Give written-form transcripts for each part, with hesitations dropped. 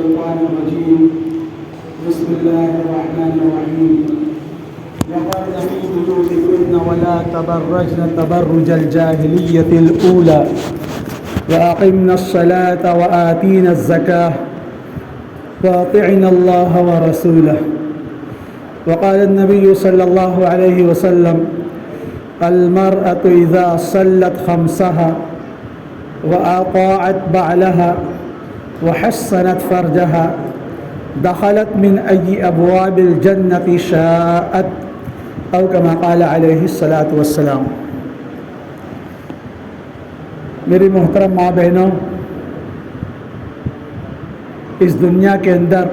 الشيطان الرجيم بسم الله الرحمن الرحيم وقرن في بيوتكن ولا تبرجن تبرج الجاهلية الأولى وأقمنا الصلاة وآتينا الزكاة وأطعنا الله ورسوله. وقال النبي صلى الله عليه وسلم المرأة إذا صلت خمسها وأطاعت بعلها وحصنت فرجها دخلت من أي أبواب الجنة شاءت أو كما قال عليه الصلاة والسلام. میری محترم ماں بہنوں، اس دنیا کے اندر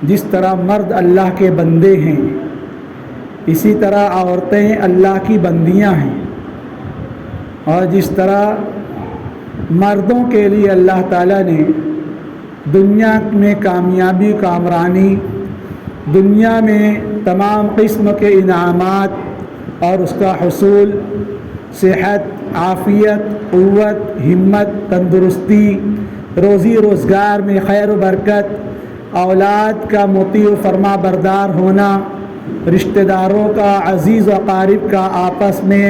جس طرح مرد اللہ کے بندے ہیں اسی طرح عورتیں اللہ کی بندیاں ہیں، اور جس طرح مردوں کے لیے اللہ تعالیٰ نے دنیا میں کامیابی کامرانی، دنیا میں تمام قسم کے انعامات اور اس کا حصول، صحت، عافیت، قوت، ہمت، تندرستی، روزی روزگار میں خیر و برکت، اولاد کا مطیع و فرما بردار ہونا، رشتہ داروں کا، عزیز و اقارب کا آپس میں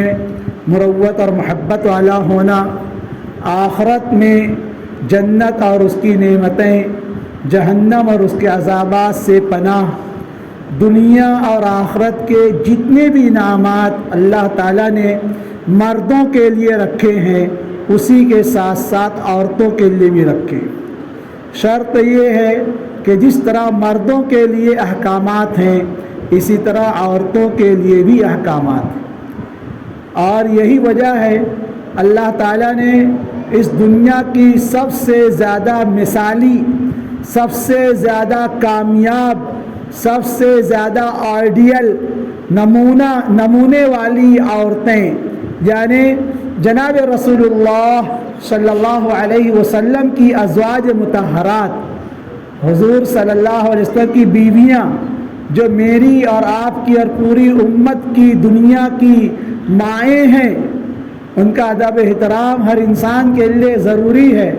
مروت اور محبت والا ہونا، آخرت میں جنت اور اس کی نعمتیں، جہنم اور اس کے عذابات سے پناہ، دنیا اور آخرت کے جتنے بھی انعامات اللہ تعالیٰ نے مردوں کے لیے رکھے ہیں اسی کے ساتھ ساتھ عورتوں کے لیے بھی رکھے. شرط یہ ہے کہ جس طرح مردوں کے لیے احکامات ہیں اسی طرح عورتوں کے لیے بھی احکامات ہیں. اور یہی وجہ ہے اللہ تعالیٰ نے اس دنیا کی سب سے زیادہ مثالی، سب سے زیادہ کامیاب، سب سے زیادہ آئیڈیل نمونے والی عورتیں یعنی جناب رسول اللہ صلی اللہ علیہ وسلم کی ازواج مطہرات، حضور صلی اللہ علیہ وسلم کی بیویاں، جو میری اور آپ کی اور پوری امت کی، دنیا کی مائیں ہیں، ان کا ادب احترام ہر انسان کے لیے ضروری ہے.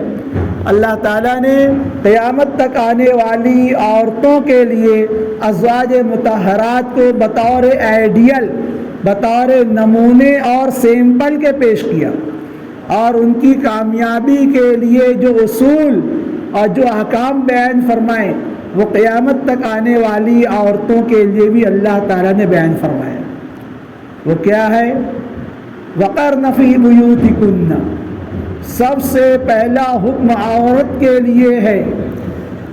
اللہ تعالیٰ نے قیامت تک آنے والی عورتوں کے لیے ازواج مطہرات کو بطور آئیڈیل، بطور نمونے اور سیمپل کے پیش کیا، اور ان کی کامیابی کے لیے جو اصول اور جو احکام بیان فرمائے وہ قیامت تک آنے والی عورتوں کے لیے بھی اللہ تعالیٰ نے بیان فرمایا. وہ کیا ہے؟ وَقَرْنَ فِي بُيُوتِكُنَّ. سب سے پہلا حکم عورت کے لیے ہے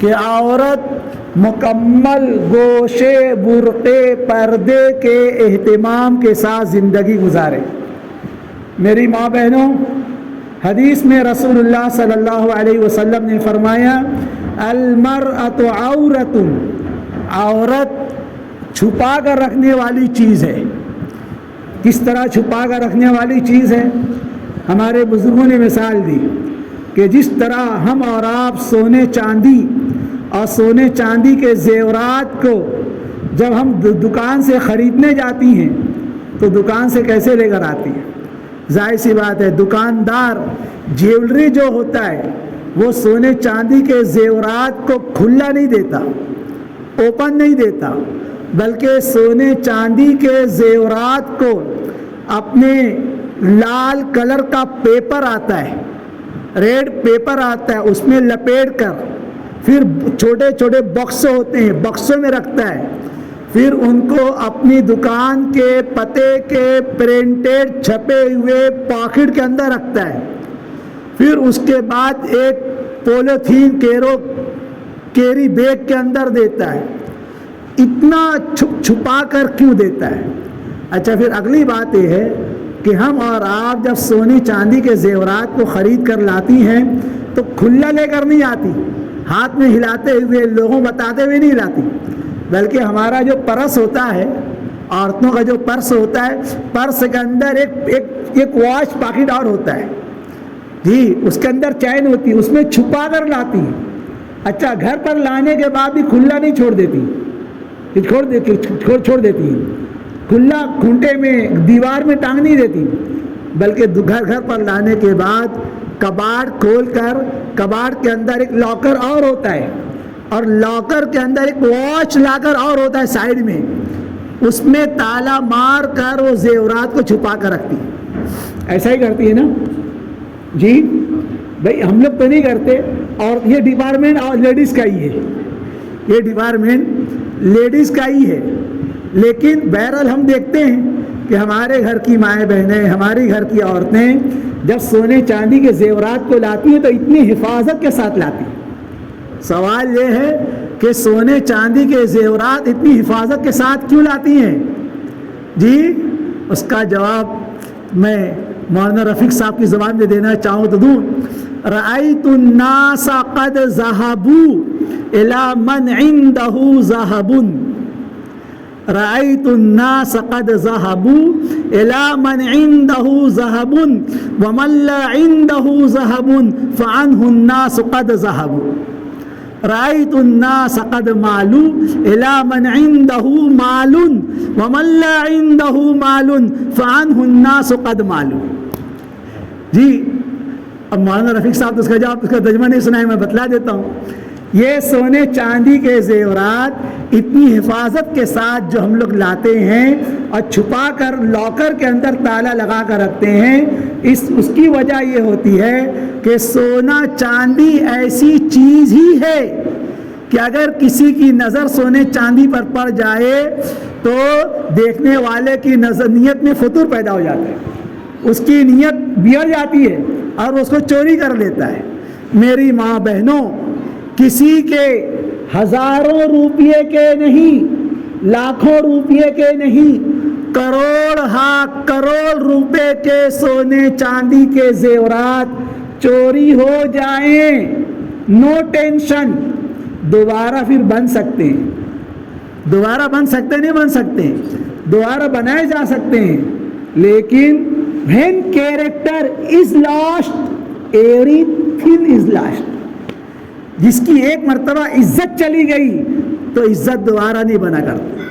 کہ عورت مکمل گوشے، برقعے، پردے کے اہتمام کے ساتھ زندگی گزارے. میری ماں بہنوں، حدیث میں رسول اللہ صلی اللہ علیہ وسلم نے فرمایا المرأۃ عورۃ. عورت چھپا کر رکھنے والی چیز ہے. کس طرح چھپا کر رکھنے والی چیز ہے؟ ہمارے بزرگوں نے مثال دی کہ جس طرح ہم اور آپ سونے چاندی اور سونے چاندی کے زیورات کو جب ہم دکان سے خریدنے جاتی ہیں تو دکان سے کیسے لے کر آتی ہیں؟ ظاہر سی بات ہے، دکاندار جیولری جو ہوتا ہے وہ سونے چاندی کے زیورات کو کھلا نہیں دیتا، اوپن نہیں دیتا، بلکہ سونے چاندی کے زیورات کو اپنے لال کلر کا پیپر آتا ہے، ریڈ پیپر آتا ہے، اس میں لپیٹ کر پھر چھوٹے چھوٹے بکس ہوتے ہیں، بکسوں میں رکھتا ہے، پھر ان کو اپنی دکان کے پتے کے پرنٹڈ چھپے ہوئے پاکٹ کے اندر رکھتا ہے. پھر اس کے بعد ایک پولیتھین کیری بیگ کے اندر دیتا ہے. اتنا چھپا کر کیوں دیتا ہے؟ اچھا، پھر اگلی بات یہ ہے کہ ہم اور آپ جب سونے چاندی کے زیورات کو خرید کر لاتی ہیں تو کھلا لے کر نہیں آتی، ہاتھ میں ہلاتے ہوئے، لوگوں بتاتے ہوئے نہیں لاتی، بلکہ ہمارا جو پرس ہوتا ہے، عورتوں کا جو پرس ہوتا ہے، پرس کے اندر ایک واچ پاکٹ اور ہوتا ہے جی، اس کے اندر چین ہوتی ہے، اس میں چھپا کر لاتی ہیں. اچھا، گھر پر لانے کے بعد بھی کھلا نہیں چھوڑ دیتی، چھوڑ دیتی ہیں، کھلا کھونٹے میں دیوار میں ٹانگ نہیں دیتی، بلکہ گھر پر لانے کے بعد کباڑ کھول کر کباڑ کے اندر ایک لاکر اور ہوتا ہے اور لاکر کے اندر ایک واچ لاکر اور ہوتا ہے سائڈ میں, اس میں تالا مار کر وہ زیورات کو چھپا کر رکھتی. ایسا ہی کرتی ہے نا جی بھائی, ہم لوگ تو نہیں کرتے. اور یہ ڈپارٹمنٹ اور لیڈیز کا ہی ہے, یہ ڈپارٹمنٹ لیڈیز کا ہی ہے. لیکن بہرحال ہم دیکھتے ہیں کہ ہمارے گھر کی مائیں بہنیں, ہمارے گھر کی عورتیں جب سونے چاندی کے زیورات کو لاتی ہیں تو اتنی حفاظت کے ساتھ لاتی ہیں. سوال یہ ہے کہ سونے چاندی کے زیورات اتنی حفاظت کے ساتھ کیوں لاتی ہیں جی؟ اس کا جواب میں مولانا رفیق صاحب کی زبان میں دینا چاہوں تو دوں. رأیت الناس قد ذهبوا الى من عنده ذهب, رأیت الناس قد ذهبوا الى من عنده ذهب ومن لا عنده ذهب فعنه الناس قد ذهبوا. رأیت الناس قد مالوا الى من عنده مال ومن لا عنده مال فعنه الناس قد مالوا. جی اب مولانا رفیق صاحب اس کا جواب, اس کا ترجمہ نہیں سنا ہے, میں بتلا دیتا ہوں. یہ سونے چاندی کے زیورات اتنی حفاظت کے ساتھ جو ہم لوگ لاتے ہیں اور چھپا کر لاکر کے اندر تالا لگا کر رکھتے ہیں, اس کی وجہ یہ ہوتی ہے کہ سونا چاندی ایسی چیز ہی ہے کہ اگر کسی کی نظر سونے چاندی پر پڑ جائے تو دیکھنے والے کی نظر نیت میں فطور پیدا ہو جاتا ہے, اس کی نیت بگڑ جاتی ہے اور اس کو چوری کر لیتا ہے. میری ماں بہنوں, کسی کے ہزاروں روپیے کے نہیں, لاکھوں روپیے کے نہیں, کروڑ روپے کے سونے چاندی کے زیورات چوری ہو جائیں, نو ٹینشن, دوبارہ پھر بن سکتے ہیں. دوبارہ بن سکتے نہیں بن سکتے, دوبارہ بنائے جا سکتے ہیں. لیکن when character is lost, everything is lost. جس کی ایک مرتبہ عزت چلی گئی تو عزت دوبارہ نہیں بنا کرتی.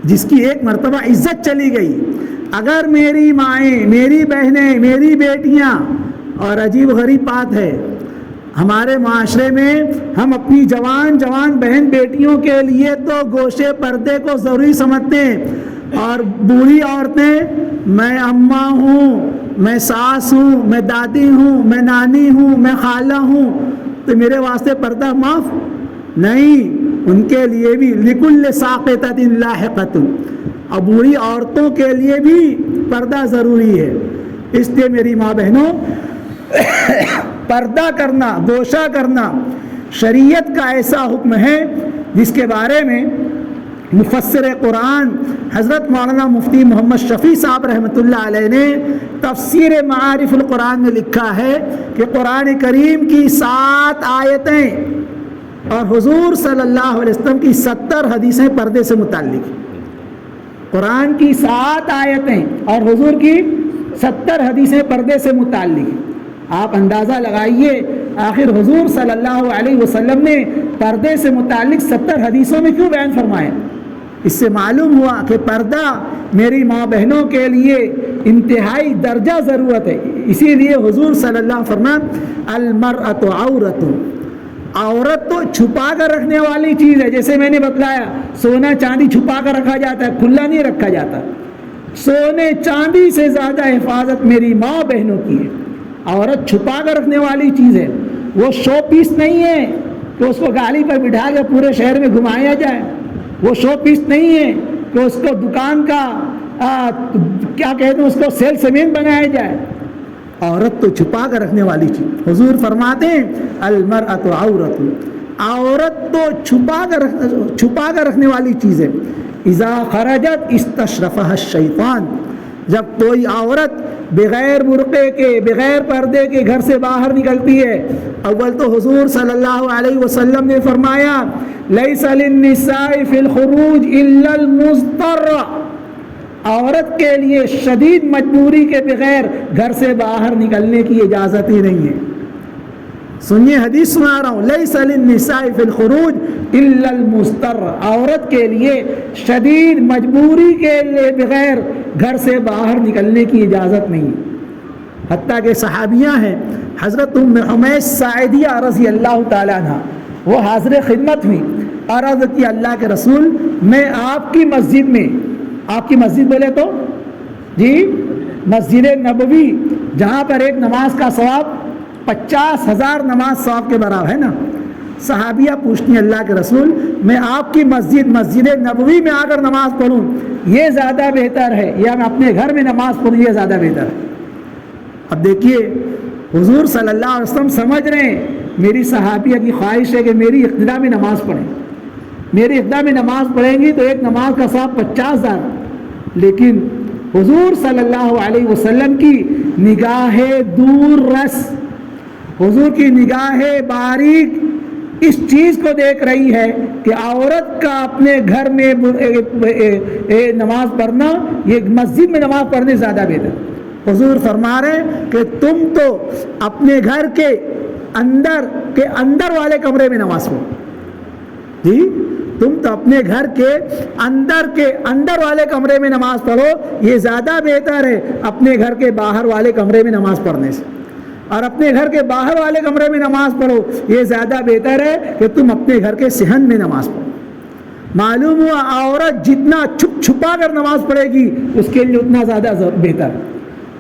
جس کی ایک مرتبہ عزت چلی گئی, اگر میری مائیں, میری بہنیں, میری بیٹیاں, اور عجیب غریب بات ہے ہمارے معاشرے میں ہم اپنی جوان بہن بیٹیوں کے لیے تو گوشے پردے کو ضروری سمجھتے ہیں, اور بوڑھی عورتیں میں اماں ہوں, میں ساس ہوں, میں دادی ہوں, میں نانی ہوں, میں خالہ ہوں, تو میرے واسطے پردہ معاف نہیں. ان کے لیے بھی لکل ساقطۃ لاحقۃ, اور بوڑھی عورتوں کے لیے بھی پردہ ضروری ہے. اس لیے میری ماں بہنوں, پردہ کرنا, گوشہ کرنا شریعت کا ایسا حکم ہے جس کے بارے میں مفسر قرآن حضرت مولانا مفتی محمد شفیع صاحب رحمۃ اللہ علیہ نے تفسیر معارف القرآن میں لکھا ہے کہ قرآن کریم کی 7 آیتیں اور حضور صلی اللہ علیہ وسلم کی 70 حدیثیں پردے سے متعلق. قرآن کی 7 آیتیں اور حضور کی 70 حدیثیں پردے سے متعلق. آپ اندازہ لگائیے آخر حضور صلی اللہ علیہ وسلم نے پردے سے متعلق 70 حدیثوں میں کیوں بیان فرمائے؟ اس سے معلوم ہوا کہ پردہ میری ماں بہنوں کے لیے انتہائی درجہ ضرورت ہے. اسی لیے حضور صلی اللہ علیہ وسلم فرمایا المرأۃ عورۃ, عورت تو چھپا کر رکھنے والی چیز ہے. جیسے میں نے بتلایا سونا چاندی چھپا کر رکھا جاتا ہے, کھلا نہیں رکھا جاتا. سونے چاندی سے زیادہ حفاظت میری ماں بہنوں کی ہے. عورت چھپا کر رکھنے والی چیز ہے, وہ شو پیس نہیں ہے کہ اس کو گاڑی پر بٹھا کے پورے شہر میں گھمایا جائے. وہ شو پیس نہیں ہے کہ اس کو دکان کا کیا کہتے ہیں اس کو سیل سمین بنایا جائے. عورت تو چھپا کر رکھنے والی چیز. حضور فرماتے ہیں المرأۃ عورۃ, عورت تو چھپا کر رکھنے والی چیز ہے. اذا خرجت استشرفها الشیطان, جب کوئی عورت بغیر برقعے کے, بغیر پردے کے گھر سے باہر نکلتی ہے, اول تو حضور صلی اللہ علیہ وسلم نے فرمایا لیس للنساء فی الخروج الا المضطر, عورت کے لیے شدید مجبوری کے بغیر گھر سے باہر نکلنے کی اجازت ہی نہیں ہے. سنیے حدیث سنا رہا ہوں, لیس للنساء فی الخروج الا المضطر, عورت کے لیے شدید مجبوری کے لیے بغیر گھر سے باہر نکلنے کی اجازت نہیں. حتیٰ کہ صحابیاں ہیں حضرت ام حمیس ساعدیہ رضی اللہ تعالیٰ عنہ، وہ حاضر خدمت ہوئی اور عرض کی اللہ کے رسول میں آپ کی مسجد میں، آپ کی مسجد بولے تو جی مسجد نبوی، جہاں پر ایک نماز کا ثواب 50,000 نماز ثواب کے برابر ہے نا. صحابیہ پوچھتی ہیں اللہ کے رسول میں آپ کی مسجد نبوی میں آ کر نماز پڑھوں یہ زیادہ بہتر ہے یا میں اپنے گھر میں نماز پڑھوں یہ زیادہ بہتر ہے؟ اب دیکھیے حضور صلی اللہ علیہ وسلم سمجھ رہے ہیں میری صحابیہ کی خواہش ہے کہ میری اقتدا میں نماز پڑھیں، میری اقتدا میں نماز پڑھیں گی تو ایک نماز کا ثواب 50,000. لیکن حضور صلی اللہ علیہ وسلم کی نگاہ دور رس، حضور کی نگاہ باریک اس چیز کو دیکھ رہی ہے کہ عورت کا اپنے گھر میں نماز پڑھنا یہ مسجد میں نماز پڑھنے زیادہ بہتر. حضور فرما رہے ہیں کہ تم تو اپنے گھر کے اندر والے کمرے میں نماز پڑھو. جی تم تو اپنے گھر کے اندر والے کمرے میں نماز پڑھو یہ زیادہ بہتر ہے اپنے گھر کے باہر والے کمرے میں نماز پڑھنے سے. اور اپنے گھر کے باہر والے کمرے میں نماز پڑھو یہ زیادہ بہتر ہے کہ تم اپنے گھر کے صحن میں نماز پڑھو. معلوم ہوا عورت جتنا چھپا کر نماز پڑھے گی اس کے لیے اتنا زیادہ بہتر.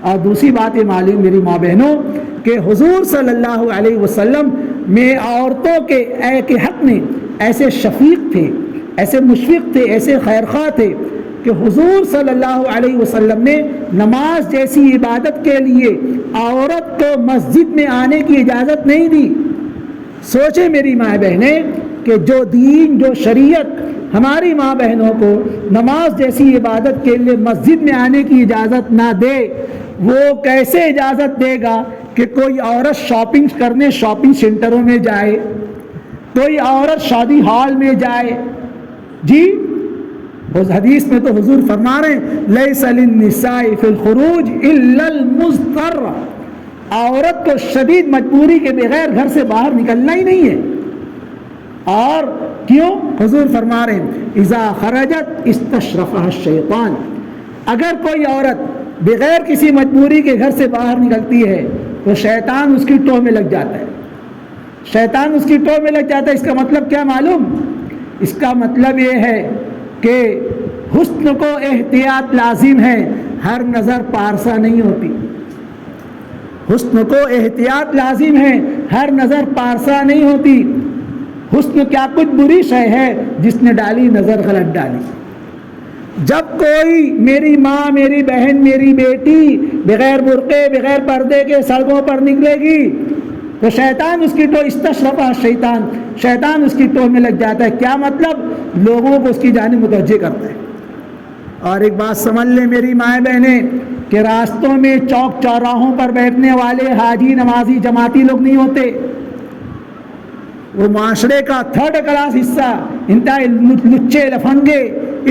اور دوسری بات یہ معلوم میری ماں بہنوں کہ حضور صلی اللہ علیہ وسلم میں عورتوں کے حق میں ایسے شفیق تھے، ایسے مشفق تھے، ایسے خیرخواہ تھے کہ حضور صلی اللہ علیہ وسلم نے نماز جیسی عبادت کے لیے عورت کو مسجد میں آنے کی اجازت نہیں دی. سوچیں میری ماں بہنیں کہ جو دین جو شریعت ہماری ماں بہنوں کو نماز جیسی عبادت کے لیے مسجد میں آنے کی اجازت نہ دے وہ کیسے اجازت دے گا کہ کوئی عورت شاپنگ کرنے شاپنگ سینٹروں میں جائے، کوئی عورت شادی ہال میں جائے. جی اس حدیث میں تو حضور فرما رہے ہیں لیس للنساء فی الخروج الا المضطر، عورت کو شدید مجبوری کے بغیر گھر سے باہر نکلنا ہی نہیں ہے. اور کیوں؟ حضور فرما رہے ہیں اذا خرجت استشرفها الشیطان، اگر کوئی عورت بغیر کسی مجبوری کے گھر سے باہر نکلتی ہے تو شیطان اس کی ٹوہ میں لگ جاتا ہے. شیطان اس کی ٹوہ میں لگ جاتا ہے. اس کا مطلب کیا معلوم؟ اس کا مطلب یہ ہے کہ حسن کو احتیاط لازم ہے، ہر نظر پارسا نہیں ہوتی. حسن کو احتیاط لازم ہے، ہر نظر پارسا نہیں ہوتی. حسن کیا کچھ بری شے ہے جس نے ڈالی نظر غلط ڈالی. جب کوئی میری ماں میری بہن میری بیٹی بغیر برقعے بغیر پردے کے سڑکوں پر نکلے گی تو شیطان اس کی ٹوہ استشرفہ شیطان اس کی ٹوہ میں لگ جاتا ہے. کیا مطلب؟ لوگوں کو اس کی جانب متوجہ کرتا ہے. اور ایک بات سمجھ لیں میری مائیں بہنیں کہ راستوں میں چوک چوراہوں پر بیٹھنے والے حاجی نمازی جماعتی لوگ نہیں ہوتے، وہ معاشرے کا تھرڈ کلاس حصہ انتہائی لچے لفنگے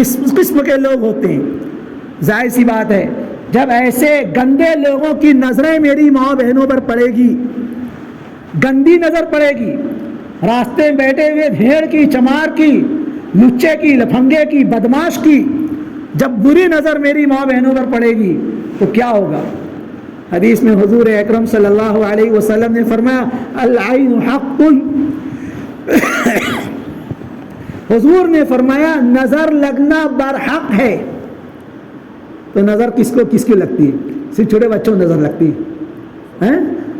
اس قسم کے لوگ ہوتے ہیں. ظاہر سی بات ہے جب ایسے گندے لوگوں کی نظریں میری ماں بہنوں پر پڑے گی، گندی نظر پڑے گی، راستے میں بیٹھے ہوئے بھیڑ کی چمار کی لچے کی لفنگے کی بدماش کی جب بری نظر میری ماں بہنوں پر پڑے گی تو کیا ہوگا؟ حدیث میں حضور اکرم صلی اللہ علیہ وسلم نے فرمایا العین حق. حضور نے فرمایا نظر لگنا برحق ہے. تو نظر کس کی لگتی ہے؟ صرف چھوٹے بچوں کو نظر لگتی ہے؟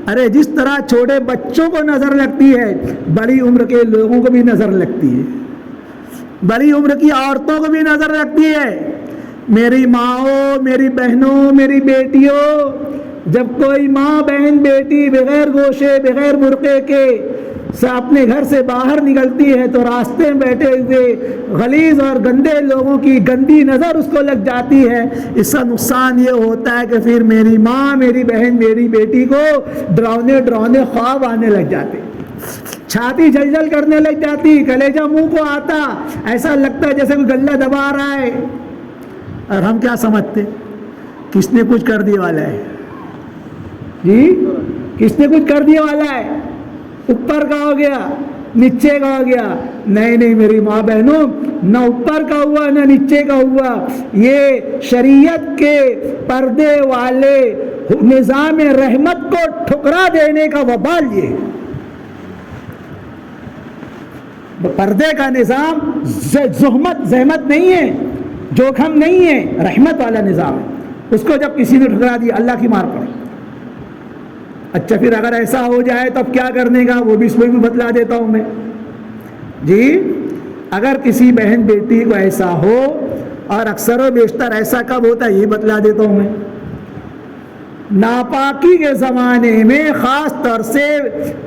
ارے جس طرح چھوٹے بچوں کو نظر لگتی ہے بڑی عمر کے لوگوں کو بھی نظر لگتی ہے، بڑی عمر کی عورتوں کو بھی نظر لگتی ہے. میری ماؤں میری بہنوں میری بیٹیوں، جب کوئی ماں بہن بیٹی بغیر گوشے بغیر برقعے کے اپنے گھر سے باہر نکلتی ہے تو راستے میں بیٹھے ہوئے غلیظ اور گندے لوگوں کی گندی نظر اس کو لگ جاتی ہے. اس کا نقصان یہ ہوتا ہے کہ پھر میری ماں میری بہن میری بیٹی کو ڈراؤنے خواب آنے لگ جاتے، چھاتی جھلجھل کرنے لگ جاتی، کلیجہ منہ کو آتا، ایسا لگتا ہے جیسے کوئی گلہ دبا رہا ہے. اور ہم کیا سمجھتے کس نے کچھ کر دیا والا ہے؟ جی کس نے کچھ کر دیا والا ہے؟ اوپر کا ہو گیا نیچے کا ہو گیا. نہیں میری ماں بہنوں، نہ اوپر کا ہوا نہ نیچے کا ہوا. یہ شریعت کے پردے والے نظام رحمت کو ٹھکرا دینے کا وبال یہ ہے۔ پردے کا نظام زحمت نہیں ہے، جوخم نہیں ہے، رحمت والا نظام ہے۔ اس کو جب کسی نے ٹھکرا دیا اللہ کی مار پڑے۔ اچھا پھر اگر ایسا ہو جائے تو اب کیا کرنے کا، وہ بھی اس کو بھی بتلا دیتا ہوں میں جی۔ اگر کسی بہن بیٹی کو ایسا ہو، اور اکثر و بیشتر ایسا کب ہوتا ہے یہ بتلا دیتا ہوں میں۔ ناپاکی کے زمانے میں خاص طور سے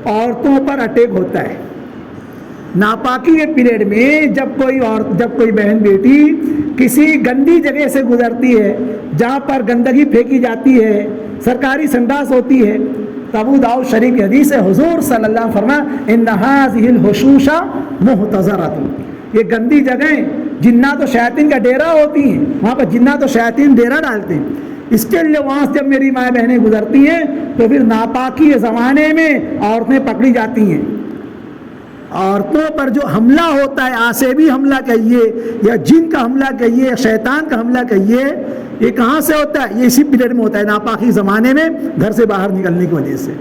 عورتوں پر اٹیک ہوتا ہے۔ ناپاکی کے پیریڈ میں جب کوئی بہن بیٹی کسی گندی جگہ سے گزرتی ہے جہاں پر گندگی پھینکی جاتی ہے، سرکاری سنڈاس ہوتی ہے، تو ابو داؤد شریف کی حدیث ہے، حضور صلی اللہ علیہ وسلم فرمایا ان هذه الحشوش محتضرۃ، یہ گندی جگہیں جنات و شیاطین کا ڈیرا ہوتی ہیں، وہاں پر جنات و شیاطین ڈیرا سے ہیں، اس کے لیے وہاں سے جب میری ماں بہنیں گزرتی ہیں تو پھر ناپاکی کے زمانے میں عورتیں پکڑی جاتی ہیں۔ عورتوں پر جو حملہ ہوتا ہے، آسیبی حملہ کہیے یا جن کا حملہ کہیے یا شیطان کا حملہ کہیے، یہ کہاں سے ہوتا ہے؟ یہ اسی پیریڈ میں ہوتا ہے، ناپاکی زمانے میں گھر سے باہر نکلنے کی وجہ سے۔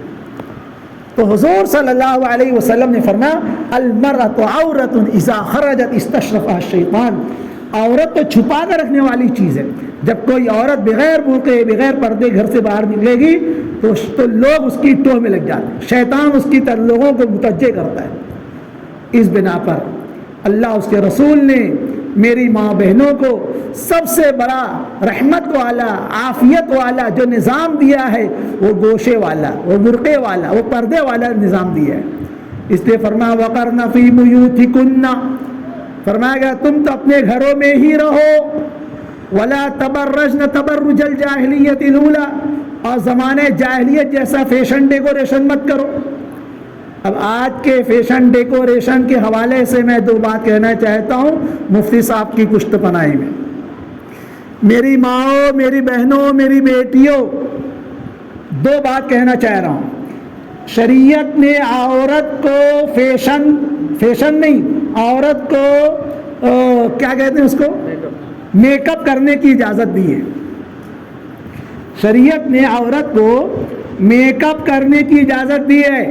تو حضور صلی اللہ علیہ وسلم نے فرمایا المرأۃ عورۃ اذا خرجت استشرفها الشیطان، عورت تو چھپا کر رکھنے والی چیز ہے۔ جب کوئی عورت بغیر برقعے بغیر پردے گھر سے باہر نکلے گی تو لوگ اس کی ٹوہ میں لگ جاتے ہیں، شیطان اس کی طرح لوگوں کو متوجہ کرتا ہے۔ اس بنا پر اللہ اس کے رسول نے میری ماں بہنوں کو سب سے بڑا رحمت والا، عافیت والا جو نظام دیا ہے وہ گوشے والا، وہ برقعے والا، وہ پردے والا نظام دیا ہے۔ اس لیے فرمایا وقرن فی بیوتکن، فرمایا گیا تم تو اپنے گھروں میں ہی رہو، ولا تبرجن تبرج الجاہلیت الاولی، اور زمانے جاہلیت جیسا فیشن ڈیکوریشن مت کرو۔ اب آج کے فیشن ڈیکوریشن کے حوالے سے میں دو بات کہنا چاہتا ہوں مفتی صاحب کی پشت پناہی میں۔ میری ماؤں، میری بہنوں، میری بیٹیوں، دو بات کہنا چاہ رہا ہوں۔ شریعت نے عورت کو فیشن نہیں، عورت کو کیا کہتے ہیں اس کو، میک اپ کرنے کی اجازت دی ہے۔ شریعت نے عورت کو میک اپ کرنے کی اجازت دی ہے،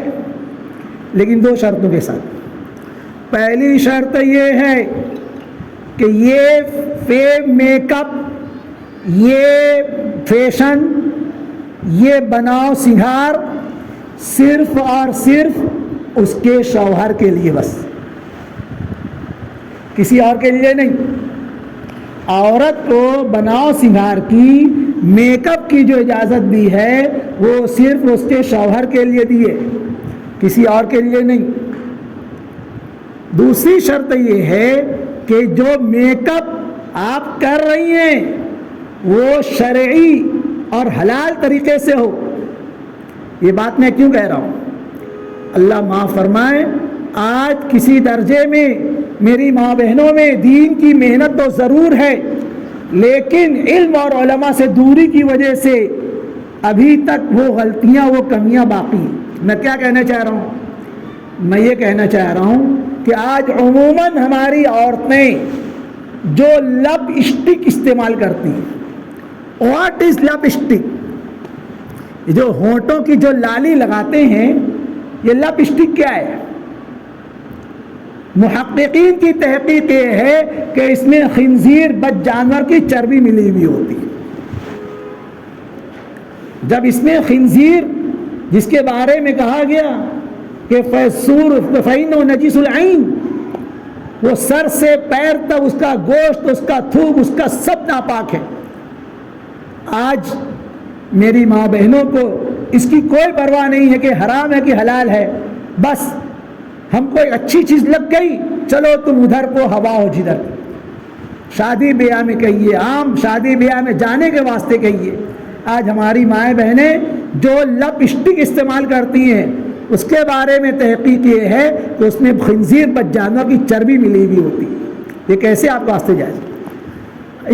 لیکن دو شرطوں کے ساتھ۔ پہلی شرط یہ ہے کہ یہ میک اپ، یہ فیشن، یہ بناؤ سنگھار صرف اور صرف اس کے شوہر کے لیے، بس کسی اور کے لیے نہیں۔ عورت کو بناؤ سنگھار کی، میک اپ کی جو اجازت دی ہے وہ صرف اس کے شوہر کے لیے دی ہے، کسی اور کے لیے نہیں۔ دوسری شرط یہ ہے کہ جو میک اپ آپ کر رہی ہیں وہ شرعی اور حلال طریقے سے ہو۔ یہ بات میں کیوں کہہ رہا ہوں؟ اللہ معاف فرمائے، آج کسی درجے میں میری ماں بہنوں میں دین کی محنت تو ضرور ہے، لیکن علم اور علماء سے دوری کی وجہ سے ابھی تک وہ غلطیاں، وہ کمیاں باقی ہیں۔ میں کیا کہنا چاہ رہا ہوں؟ میں یہ کہنا چاہ رہا ہوں کہ آج عموماً ہماری عورتیں جو لپ اسٹک استعمال کرتی ہیں، واٹ از لپ اسٹک؟ جو ہونٹوں کی جو لالی لگاتے ہیں، یہ لپ اسٹک کیا ہے؟ محققین کی تحقیق یہ ہے کہ اس میں خنزیر بد جانور کی چربی ملی ہوئی ہوتی ہے۔ جب اس میں خنزیر، جس کے بارے میں کہا گیا کہ فَإِنَّهُ نَجِسُ الْعَيْنِ، وہ سر سے پیر تک اس کا گوشت، اس کا تھوک، اس کا سب ناپاک ہے۔ آج میری ماں بہنوں کو اس کی کوئی پرواہ نہیں ہے کہ حرام ہے کہ حلال ہے، بس ہم کو ایک اچھی چیز لگ گئی، چلو تم ادھر کو ہوا ہو جدھر۔ شادی بیاہ میں کہیے، عام شادی بیاہ میں جانے کے واسطے کہیے، آج ہماری مائیں بہنیں جو لپ اسٹک استعمال کرتی ہیں اس کے بارے میں تحقیق یہ ہے کہ اس میں خنزیر بد جانور کی چربی ملی ہوئی ہوتی ہے۔ یہ کیسے آپ واسطے جائز؟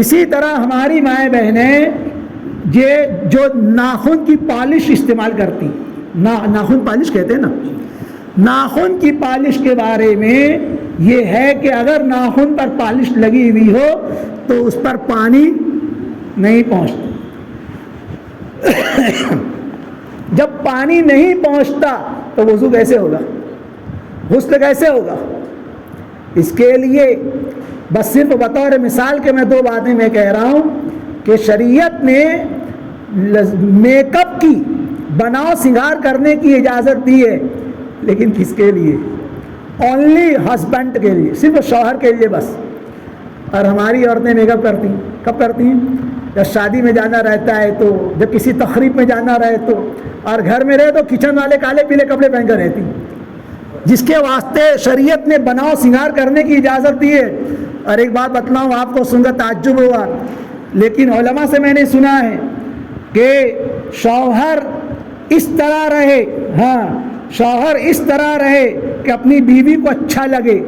اسی طرح ہماری مائیں بہنیں یہ جو ناخن کی پالش استعمال کرتی ہیں، ناخن پالش کہتے ہیں نا، ناخن کی پالش کے بارے میں یہ ہے کہ اگر ناخن پر پالش لگی ہوئی ہو تو اس پر پانی نہیں پہنچتا، جب پانی نہیں پہنچتا تو وضو کیسے ہوگا، غسل کیسے ہوگا؟ اس کے لیے بس صرف بطور مثال کے میں 2 باتیں میں کہہ رہا ہوں کہ شریعت نے میک اپ کی، بناؤ سنگار کرنے کی اجازت دی ہے، لیکن کس کے لیے؟ اونلی ہسبینڈ کے لیے، صرف شوہر کے لیے بس۔ اور ہماری عورتیں میک اپ کرتی ہیں، کب کرتی ہیں؟ جب شادی میں جانا رہتا ہے تو، جب کسی تقریب میں جانا رہے تو، اور گھر میں رہے تو کچن والے کالے پیلے کپڑے پہن کر رہتی ہیں، جس کے واسطے شریعت نے بناؤ سنگار کرنے کی اجازت دی ہے۔ اور ایک بات بتلاؤں آپ کو، سن کر تعجب ہوا، لیکن علماء سے میں نے سنا ہے کہ شوہر اس طرح رہے، شوہر اس طرح رہے کہ اپنی بیوی کو اچھا لگے،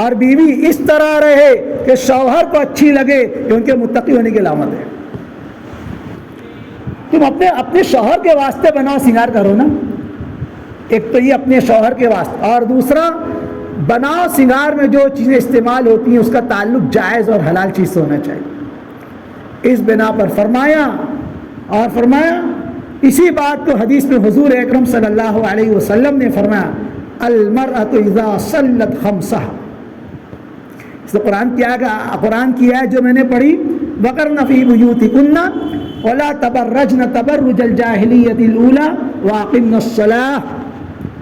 اور بیوی اس طرح رہے کہ شوہر کو اچھی لگے، کہ ان کے متقی ہونے کی علامت ہے۔ تم اپنے شوہر کے واسطے بناؤ سنگار کرو نا، ایک تو یہ اپنے شوہر کے واسطے، اور دوسرا بناؤ سنگار میں جو چیزیں استعمال ہوتی ہیں اس کا تعلق جائز اور حلال چیز سے ہونا چاہیے۔ اس بنا پر فرمایا اسی بات کو حدیث میں حضور اکرم صلی اللہ علیہ وسلم نے فرمایا، المرأة اذا صلت خمسها، اس قرآن کی آیت جو میں نے پڑھی، وقرن فی بیوتکن ولا تبرجن تبرج الجاہلیۃ الاولی واقمن الصلاۃ،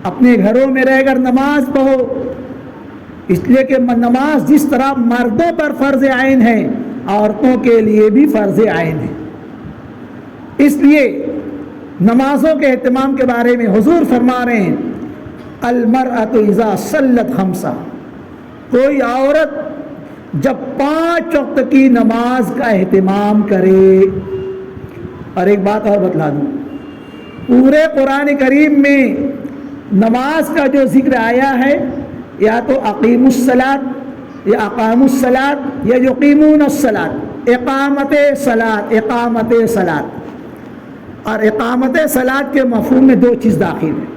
اپنے گھروں میں رہ کر نماز پڑھو، اس لیے کہ نماز جس طرح مردوں پر فرض عین ہے، عورتوں کے لیے بھی فرض عین ہے۔ اس لیے نمازوں کے اہتمام کے بارے میں حضور فرما رہے ہیں، المرأة اذا صلت خمسہ، کوئی عورت جب 5 وقت کی نماز کا اہتمام کرے۔ اور ایک بات اور بتلا دوں، پورے قرآن کریم میں نماز کا جو ذکر آیا ہے، یا تو اقیم الصلاۃ یا اقام الصلاۃ یا یقیمون الصلاۃ، اقامت صلاۃ، اور اقامت صلاۃ کے مفہوم میں 2 چیز داخل ہے۔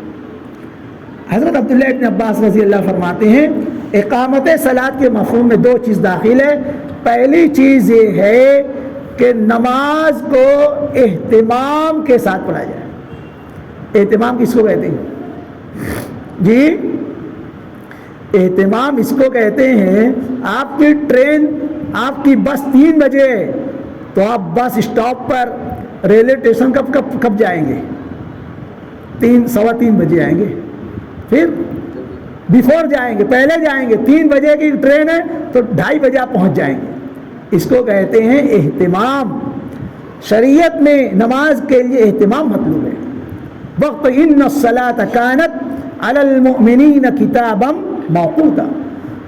حضرت عبداللہ ابن عباس رضی اللہ فرماتے ہیں، اقامت صلاۃ کے مفہوم میں 2 چیز داخل ہے۔ پہلی چیز یہ ہے کہ نماز کو اہتمام کے ساتھ پڑھا جائے۔ اہتمام کس کو کہتے ہیں جی؟ اہتمام اس کو کہتے ہیں، آپ کی ٹرین، آپ کی بس 3 بجے ہے تو آپ بس اسٹاپ پر ریلوے اسٹیشن کب جائیں گے؟ 3-3:15 بجے آئیں گے، پھر بیفور جائیں گے، پہلے جائیں گے۔ 3 بجے کی ٹرین ہے تو 2:30 بجے آپ پہنچ جائیں گے۔ اس کو کہتے ہیں اہتمام۔ شریعت میں نماز کے لیے اہتمام مطلوب ہے۔ وقت ان الصلاۃ کانت علی المؤمنین کتابا موقوتا،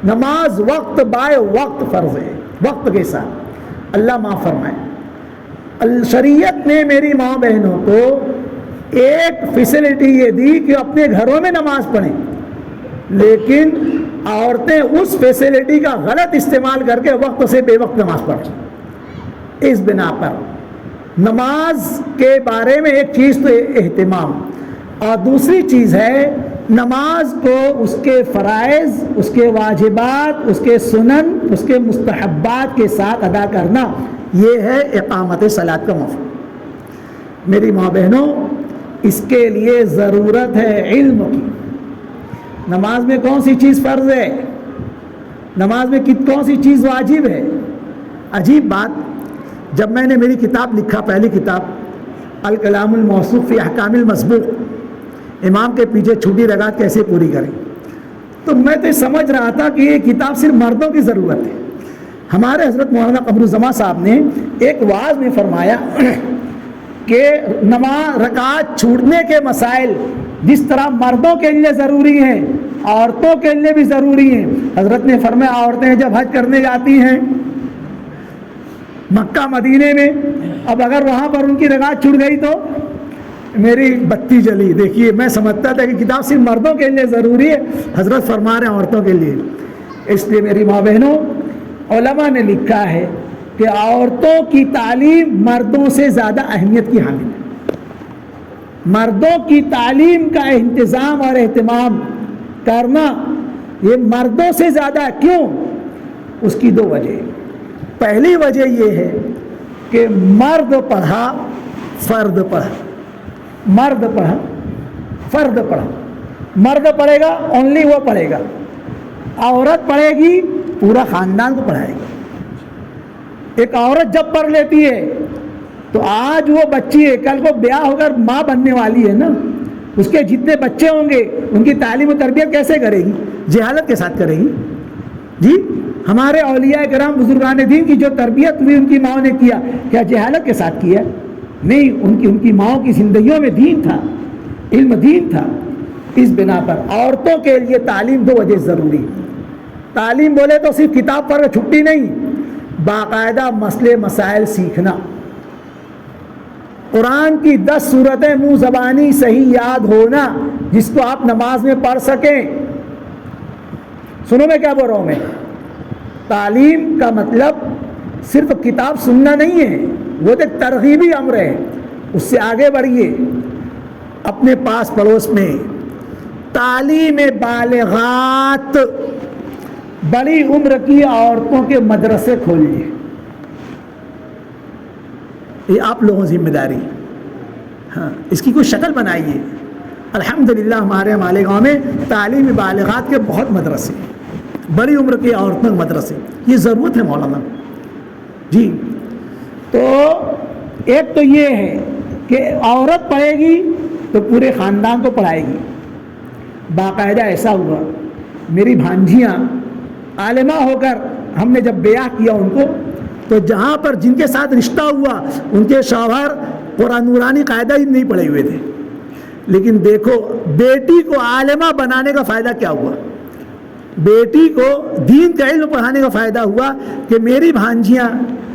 نماز وقت بائے وقت فرض ہے، وقت کے ساتھ۔ اللہ معاف فرمائے، شریعت نے میری ماں بہنوں کو ایک فیسلٹی یہ دی کہ اپنے گھروں میں نماز پڑھیں، لیکن عورتیں اس فیسلٹی کا غلط استعمال کر کے وقت سے بے وقت نماز پڑھیں۔ اس بنا پر نماز کے بارے میں ایک چیز تو اہتمام، اور دوسری چیز ہے نماز کو اس کے فرائض، اس کے واجبات، اس کے سنن، اس کے مستحبات کے ساتھ ادا کرنا۔ یہ ہے اقامت صلاۃ کا مفہوم۔ میری ماں بہنوں، اس کے لیے ضرورت ہے علم کی۔ نماز میں کون سی چیز فرض ہے، نماز میں کون سی چیز واجب ہے؟ عجیب بات، جب میں نے میری کتاب لکھا، پہلی کتاب الکلام الموصوف فی احکام المسبوق، امام کے پیچھے چھوٹی رکعت کیسے پوری کریں، تو میں تو سمجھ رہا تھا کہ یہ کتاب صرف مردوں کی ضرورت ہے۔ ہمارے حضرت مولانا قمر الزمان صاحب نے ایک وعظ میں فرمایا کہ نماز رکعت چھوٹنے کے مسائل جس طرح مردوں کے لیے ضروری ہیں، عورتوں کے لیے بھی ضروری ہیں۔ حضرت نے فرمایا، عورتیں جب حج کرنے جاتی ہیں مکہ مدینے میں، اب اگر وہاں پر ان کی رکعت چھوٹ گئی تو میری بتی جلی۔ دیکھیے، میں سمجھتا تھا کہ کتاب صرف مردوں کے لیے ضروری ہے، حضرت فرما رہے ہیں عورتوں کے لیے۔ اس لیے میری ماں بہنوں، علماء نے لکھا ہے کہ عورتوں کی تعلیم مردوں سے زیادہ اہمیت کی حامل ہے۔ مردوں کی تعلیم کا انتظام اور اہتمام کرنا یہ مردوں سے زیادہ ہے۔ کیوں؟ اس کی 2 وجہ۔ پہلی وجہ یہ ہے کہ مرد پڑھا فرد پڑھا، مرد پڑھا، فرد پڑھا، مرد پڑھے گا اونلی وہ پڑھے گا، عورت پڑھے گی پورا خاندان کو پڑھائے گی۔ ایک عورت جب پڑھ لیتی ہے تو آج وہ بچی ہے، کل کو بیاہ ہو کر ماں بننے والی ہے نا، اس کے جتنے بچے ہوں گے ان کی تعلیم و تربیت کیسے کرے گی؟ جہالت کے ساتھ کرے گی۔ جی ہمارے اولیاء کرام بزرگان دین کی جو تربیت ہوئی ان کی ماؤں نے کیا، کیا جہالت کے ساتھ کیا؟ نہیں، ان کی ماؤں کی زندگیوں میں دین تھا، علم دین تھا۔ اس بنا پر عورتوں کے لیے تعلیم دو وجہ ضروری۔ تعلیم بولے تو صرف کتاب پڑھ کے چھٹی نہیں، باقاعدہ مسئلے مسائل سیکھنا، قرآن کی 10 سورتیں منہ زبانی صحیح یاد ہونا جس کو آپ نماز میں پڑھ سکیں۔ سنو میں کیا بول رہا ہوں میں، تعلیم کا مطلب صرف کتاب سننا نہیں ہے، وہ تو ایک ترغیبی امر ہے۔ اس سے آگے بڑھیے، اپنے پاس پڑوس میں تعلیم بالغات بڑی عمر کی عورتوں کے مدرسے کھولیے، یہ آپ لوگوں کی ذمہ داری۔ ہاں، اس کی کوئی شکل بنائیے۔ الحمدللہ ہمارے مالیگاؤں میں تعلیم بالغات کے بہت مدرسے، بڑی عمر کی عورتوں کے مدرسے، یہ ضرورت ہے مولانا جی۔ تو ایک تو یہ ہے کہ عورت پڑھے گی تو پورے خاندان کو پڑھائے گی۔ باقاعدہ ایسا ہوا، میری بھانجیاں عالمہ ہو کر ہم نے جب بیاہ کیا ان کو، تو جہاں پر جن کے ساتھ رشتہ ہوا ان کے شوہر قرآن نورانی قاعدہ ہی نہیں پڑھے ہوئے تھے، لیکن دیکھو بیٹی کو عالمہ بنانے کا فائدہ کیا ہوا، بیٹی کو دین کا علم پڑھانے کا فائدہ ہوا کہ میری بھانجیاں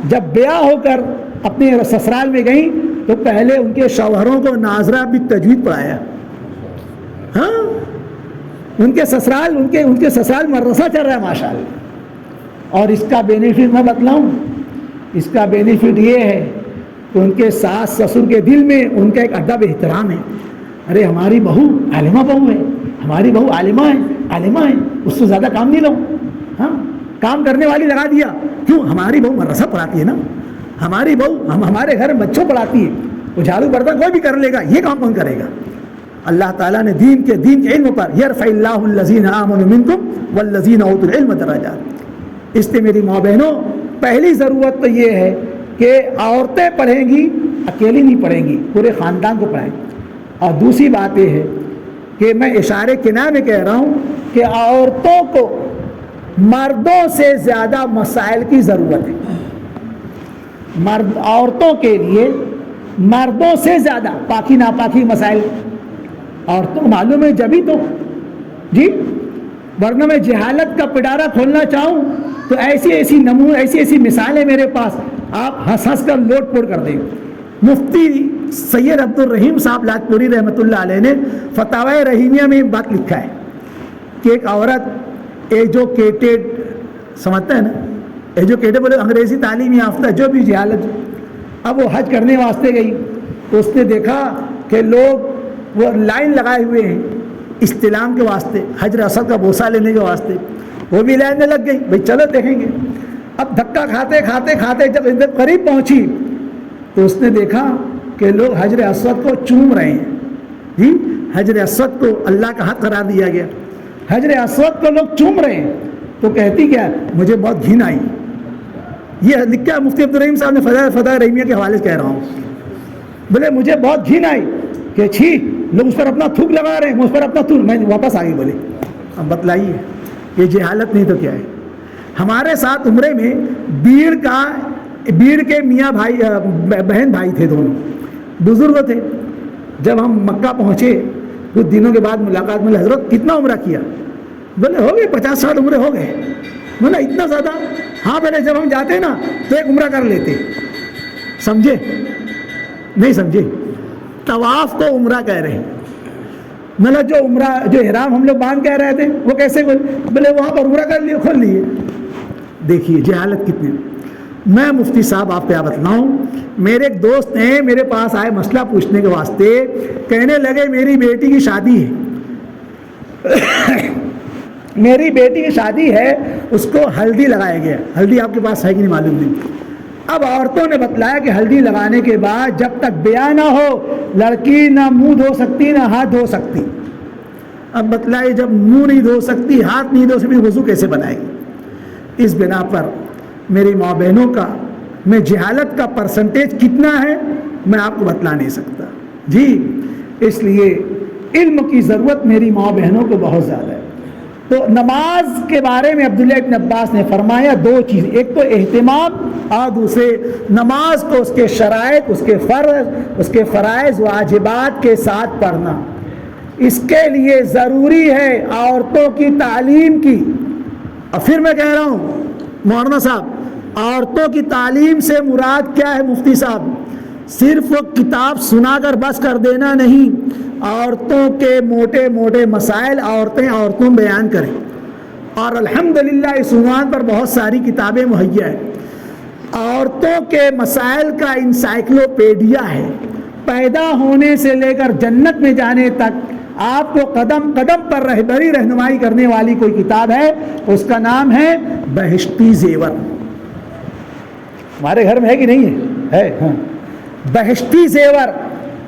جب بیاہ ہو کر اپنے سسرال میں گئیں تو پہلے ان کے شوہروں کو ناظرہ بھی تجوید پڑھایا۔ ہاں، ان کے سسرال مدرسہ چل رہا ہے ماشاءاللہ۔ اور اس کا بینیفٹ میں بتلاؤں، اس کا بینیفٹ یہ ہے کہ ان کے ساس سسر کے دل میں ان کا ایک ادب احترام ہے۔ ارے ہماری بہو عالمہ بہو ہے، ہماری بہو عالمہ ہے، اس سے زیادہ کام نہیں لو۔ ہاں، کام کرنے والی لگا دیا، کیوں؟ ہماری بہو مدرسہ پڑھاتی ہے نا، ہماری بہو ہمارے گھر میں بچوں پڑھاتی ہے، وہ جھاڑو برتن کوئی بھی کر لے گا، یہ کام کون کرے گا؟ اللہ تعالیٰ نے دین کے علم پر یرفع اللہ الذین آمنوا منکم والذین اوتوا العلم درجات۔ اس لیے میری ماں بہنوں، پہلی ضرورت تو یہ ہے کہ عورتیں پڑھیں گی، اکیلی نہیں پڑھیں گی، پورے خاندان کو پڑھائیں۔ اور دوسری بات یہ ہے کہ میں اشارے کنایہ میں کہہ رہا ہوں کہ عورتوں کو مردوں سے زیادہ مسائل کی ضرورت ہے۔ عورتوں کے لیے مردوں سے زیادہ پاکی ناپاکی مسائل عورتوں کو معلوم ہے جبھی تو جی، ورنہ میں جہالت کا پٹارا کھولنا چاہوں تو ایسی مثالیں میرے پاس، آپ ہنس ہنس کر لوٹ پوٹ کر دیں۔ مفتی سید عبد الرحیم صاحب لاجپوری رحمۃ اللہ علیہ نے فتاوی رحیمیہ میں بات لکھا ہے کہ ایک عورت ایجوکیٹڈ، سمجھتا ہے نا، ایجوکیٹڈ بولے انگریزی تعلیم یافتہ، جو بھی جہالت، اب وہ حج کرنے واسطے گئی تو اس نے دیکھا کہ لوگ وہ لائن لگائے ہوئے ہیں استلام کے واسطے، حجر اسود کا بوسہ لینے کے واسطے، وہ بھی لائن میں لگ گئی، بھئی چلو دیکھیں گے۔ اب دھکا کھاتے جب اندر قریب پہنچی تو اس نے دیکھا کہ لوگ حجر اسود کو چوم رہے ہیں جی، حجر اسود کو اللہ کا حق قرار دیا گیا، حجر اسود کو لوگ چوم رہے ہیں، تو کہتی کیا، مجھے بہت گھن آئی۔ یہ لکھا مفتی عبد الرحیم صاحب نے فتاوی رحیمیہ کے حوالے سے کہہ رہا ہوں، بولے مجھے بہت گھن آئی کہ چھی لوگ اس پر اپنا تھوک لگا رہے ہیں، اس پر اپنا تھوک، میں واپس آ گئی۔ بولے اب بتلائیے یہ جہالت نہیں تو کیا ہے؟ ہمارے ساتھ عمرے میں بیڑ کے میاں بھائی بہن بھائی تھے، دونوں بزرگ تھے۔ جب ہم مکہ پہنچے کچھ دنوں کے بعد ملاقات میں، حضرت کتنا عمرہ کیا؟ بولے ہو گئے 50-60 عمرے ہو گئے۔ بولا اتنا زیادہ؟ ہاں، پہلے جب ہم جاتے نا تو ایک عمرہ کر لیتے، سمجھے نہیں سمجھے؟ طواف کو عمرہ کہہ رہے ہیں، مطلب جو احرام ہم لوگ باندھ کہہ رہے تھے وہ کیسے بولے وہاں پر عمرہ کر لیے، کھول لیے۔ دیکھیے جہالت کتنی۔ میں مفتی صاحب آپ کو بتلاؤں، میرے ایک دوست ہیں میرے پاس آئے مسئلہ پوچھنے کے واسطے، کہنے لگے میری بیٹی کی شادی ہے میری بیٹی کی شادی ہے، اس کو ہلدی لگایا گیا۔ ہلدی آپ کے پاس ہے کہ نہیں معلوم نہیں، اب عورتوں نے بتلایا کہ ہلدی لگانے کے بعد جب تک بیاہ نہ ہو لڑکی نہ منہ دھو سکتی نہ ہاتھ دھو سکتی. اب بتلائے جب منہ نہیں دھو سکتی ہاتھ نہیں دھو سکتی وضو کیسے بنائے گی؟ اس بنا پر میری ماں بہنوں کا میں جہالت کا پرسنٹیج کتنا ہے میں آپ کو بتلا نہیں سکتا جی. اس لیے علم کی ضرورت میری ماں بہنوں کو بہت زیادہ ہے. تو نماز کے بارے میں عبداللہ ابن عباس نے فرمایا دو چیز، ایک تو اہتمام اور دوسرے نماز کو اس کے شرائط، اس کے فرض، اس کے فرائض واجبات کے ساتھ پڑھنا. اس کے لیے ضروری ہے عورتوں کی تعلیم کی. اور پھر میں کہہ رہا ہوں مولانا صاحب، عورتوں کی تعلیم سے مراد کیا ہے مفتی صاحب؟ صرف وہ کتاب سنا کر بس کر دینا نہیں، عورتوں کے موٹے موٹے مسائل عورتوں بیان کریں. اور الحمدللہ اس عنوان پر بہت ساری کتابیں مہیا ہیں. عورتوں کے مسائل کا انسائکلوپیڈیا ہے. پیدا ہونے سے لے کر جنت میں جانے تک آپ کو قدم قدم پر رہنمائی کرنے والی کوئی کتاب ہے، اس کا نام ہے بہشتی زیور. ہمارے گھر میں ہے کہ نہیں ہے؟ ہاں، بہشتی زیور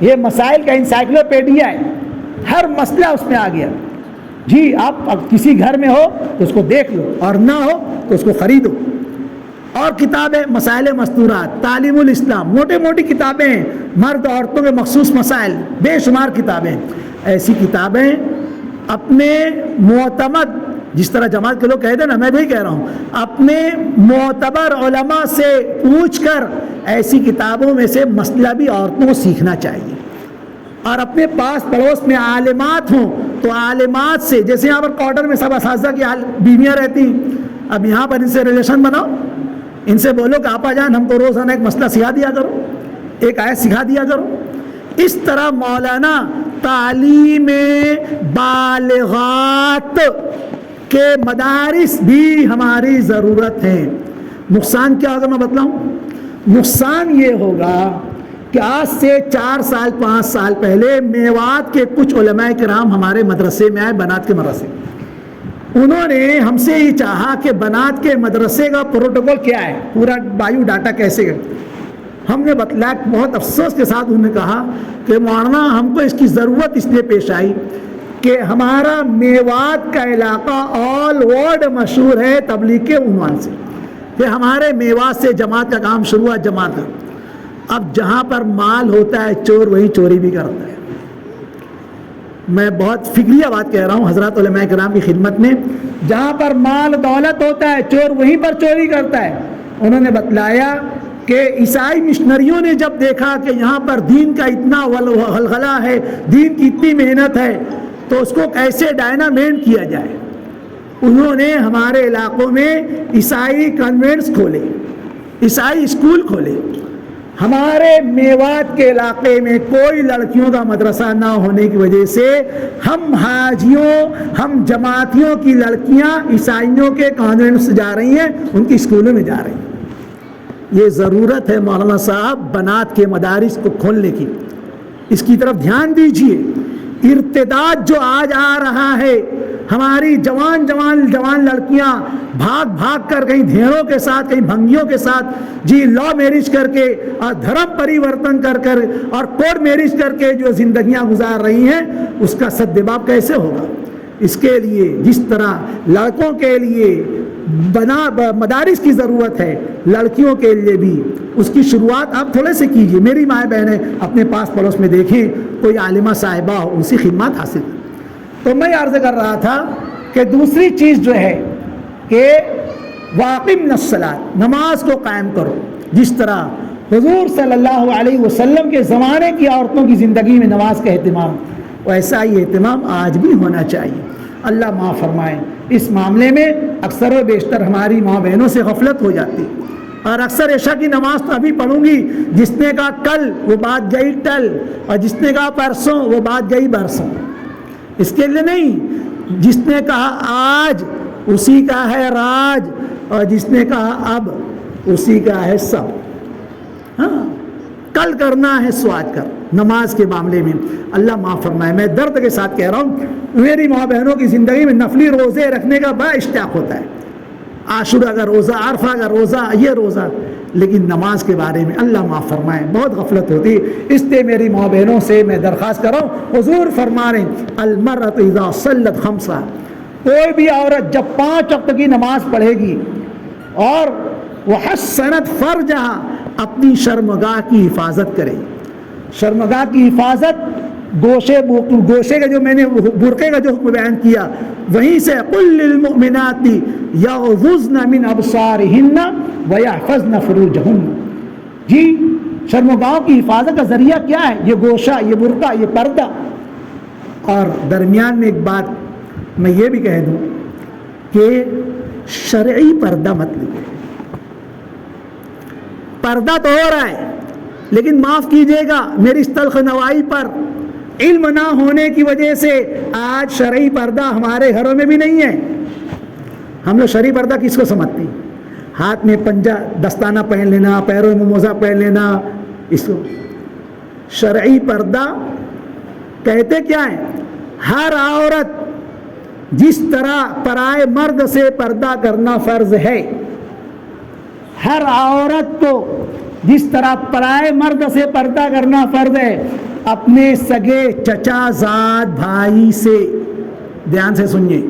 یہ مسائل کا انسائکلوپیڈیا ہے. ہر مسئلہ اس میں آ گیا جی. آپ کسی گھر میں ہو تو اس کو دیکھ لو اور نہ ہو تو اس کو خریدو. اور کتابیں مسائل مستورات، تعلیم الاسلام، موٹی موٹی کتابیں ہیں، مرد عورتوں کے مخصوص مسائل، بے شمار کتابیں. ایسی کتابیں اپنے معتمد، جس طرح جماعت کے لوگ کہتے ہیں نا، میں بھی کہہ رہا ہوں، اپنے معتبر علماء سے پوچھ کر ایسی کتابوں میں سے مسئلہ بھی عورتوں کو سیکھنا چاہیے. اور اپنے پاس پڑوس میں عالمات ہوں تو عالمات سے، جیسے یہاں پر کوارٹر میں سب اساتذہ کی بیویاں رہتی ہیں، اب یہاں پر ان سے ریلیشن بناؤ، ان سے بولو کہ آپا جان ہم کو روزانہ ایک مسئلہ سکھا دیا کرو، ایک آیت سکھا دیا کرو. اس طرح مولانا تعلیم بالغات کے مدارس بھی ہماری ضرورت ہے. نقصان کیا ہوگا میں بتلاؤں؟ نقصان یہ ہوگا کہ آج سے 4 سال 5 سال پہلے میوات کے کچھ علماء کرام ہمارے مدرسے میں آئے، بنات کے مدرسے. انہوں نے ہم سے یہ چاہا کہ بنات کے مدرسے کا پروٹوکول کیا ہے، پورا بایو ڈاٹا کیسے ہے. ہم نے بتلایا، بہت افسوس کے ساتھ انہوں نے کہا کہ مولانا ہم کو اس کی ضرورت اس لیے پیش آئی کہ ہمارا میوات کا علاقہ آل ورلڈ مشہور ہے تبلیغ کے عنوان سے، کہ ہمارے میوات سے جماعت کا کام شروع ہوا. جماعت کا اب جہاں پر مال ہوتا ہے چور وہیں چوری بھی کرتا ہے. میں بہت فکریہ بات کہہ رہا ہوں حضرات علماء کرام کی خدمت میں، جہاں پر مال دولت ہوتا ہے چور وہیں پر چوری کرتا ہے. انہوں نے بتلایا کہ عیسائی مشنریوں نے جب دیکھا کہ یہاں پر دین کا اتنا غلغلہ ہے، دین کی اتنی محنت ہے، تو اس کو کیسے ڈائنامیٹ کیا جائے. انہوں نے ہمارے علاقوں میں عیسائی کنوینٹس کھولے، عیسائی اسکول کھولے. ہمارے میوات کے علاقے میں کوئی لڑکیوں کا مدرسہ نہ ہونے کی وجہ سے ہم حاجیوں، ہم جماعتیوں کی لڑکیاں عیسائیوں کے کانوینٹ سے جا رہی ہیں، ان کی اسکولوں میں جا رہی ہیں. یہ ضرورت ہے مولانا صاحب بنات کے مدارس کو کھولنے کی. اس کی طرف دھیان دیجیے. ارتداد جو آج آ رہا ہے، ہماری جوان لڑکیاں بھاگ کر کہیں دھیڑوں کے ساتھ، کہیں بھنگیوں کے ساتھ جی لا میرج کر کے اور دھرم پریورتن کر اور کورٹ میرج کر کے جو زندگیاں گزار رہی ہیں، اس کا سدباب کیسے ہوگا؟ اس کے لیے جس طرح لڑکوں کے لیے مدارس کی ضرورت ہے، لڑکیوں کے لیے بھی اس کی شروعات آپ تھوڑے سے کیجیے. میری مائیں بہنیں اپنے پاس پڑوس میں دیکھیں کوئی عالمہ صاحبہ ہو، ان سے خدمات حاصل. تو میں عرض کر رہا تھا کہ دوسری چیز جو ہے کہ واقم الصلاۃ، نماز کو قائم کرو. جس طرح حضور صلی اللہ علیہ وسلم کے زمانے کی عورتوں کی زندگی میں نماز کا اہتمام، ویسا ہی اہتمام آج بھی ہونا چاہیے. اللہ معاف فرمائے. اس معاملے میں اکثر و بیشتر ہماری ماں بہنوں سے غفلت ہو جاتی. اور اکثر عشاء کی نماز تو ابھی پڑھوں گی، جس نے کہا کل وہ بات گئی ٹل، اور جس نے کہا پرسوں وہ بات گئی برسوں. اس کے لیے نہیں، جس نے کہا آج اسی کا ہے راج، اور جس نے کہا اب اسی کا ہے سب. ہاں، کل کرنا ہے سو آج کر. نماز کے معاملے میں اللہ معاف فرمائے. میں درد کے ساتھ کہہ رہا ہوں، میری ماں بہنوں کی زندگی میں نفلی روزے رکھنے کا بڑا اشتیاق ہوتا ہے. عاشورہ کا روزہ، عرفہ کا روزہ، یہ روزہ، لیکن نماز کے بارے میں اللہ معاف فرمائے بہت غفلت ہوتی ہے۔ اس لیے میری ماں بہنوں سے میں درخواست کر رہا ہوں، حضور فرما رہے ہیں المرأۃ اذا صلت خمسہ، کوئی بھی عورت جب 5 وقت کی نماز پڑھے گی اور وحسنت فرجہا، اپنی شرمگاہ کی حفاظت کرے، شرمگاہ کی حفاظت، گوشے کا جو میں نے برقعے کا جو حکم بیان کیا وہیں سے قل للمؤمنات یغضضن من ابصارہن ویحفظن فروجہن، جی شرمگاہوں کی حفاظت کا ذریعہ کیا ہے؟ یہ گوشہ، یہ برقع، یہ پردہ۔ اور درمیان میں ایک بات میں یہ بھی کہہ دوں کہ شرعی پردہ مت لیجیے، پردہ تو ہو رہا ہے لیکن معاف کیجیے گا میری اس تلخ نوائی پر، علم نہ ہونے کی وجہ سے آج شرعی پردہ ہمارے گھروں میں بھی نہیں ہے۔ ہم لوگ شرعی پردہ کس کو سمجھتے ہیں؟ ہاتھ میں پنجہ دستانہ پہن لینا، پیروں میں موزہ پہن لینا، اس کو شرعی پردہ کہتے کیا ہے؟ ہر عورت جس طرح پرائے مرد سے پردہ کرنا فرض ہے، ہر عورت کو جس طرح پرائے مرد سے پردہ کرنا فرض ہے، اپنے سگے چچا زاد بھائی سے، دھیان سے سنیے،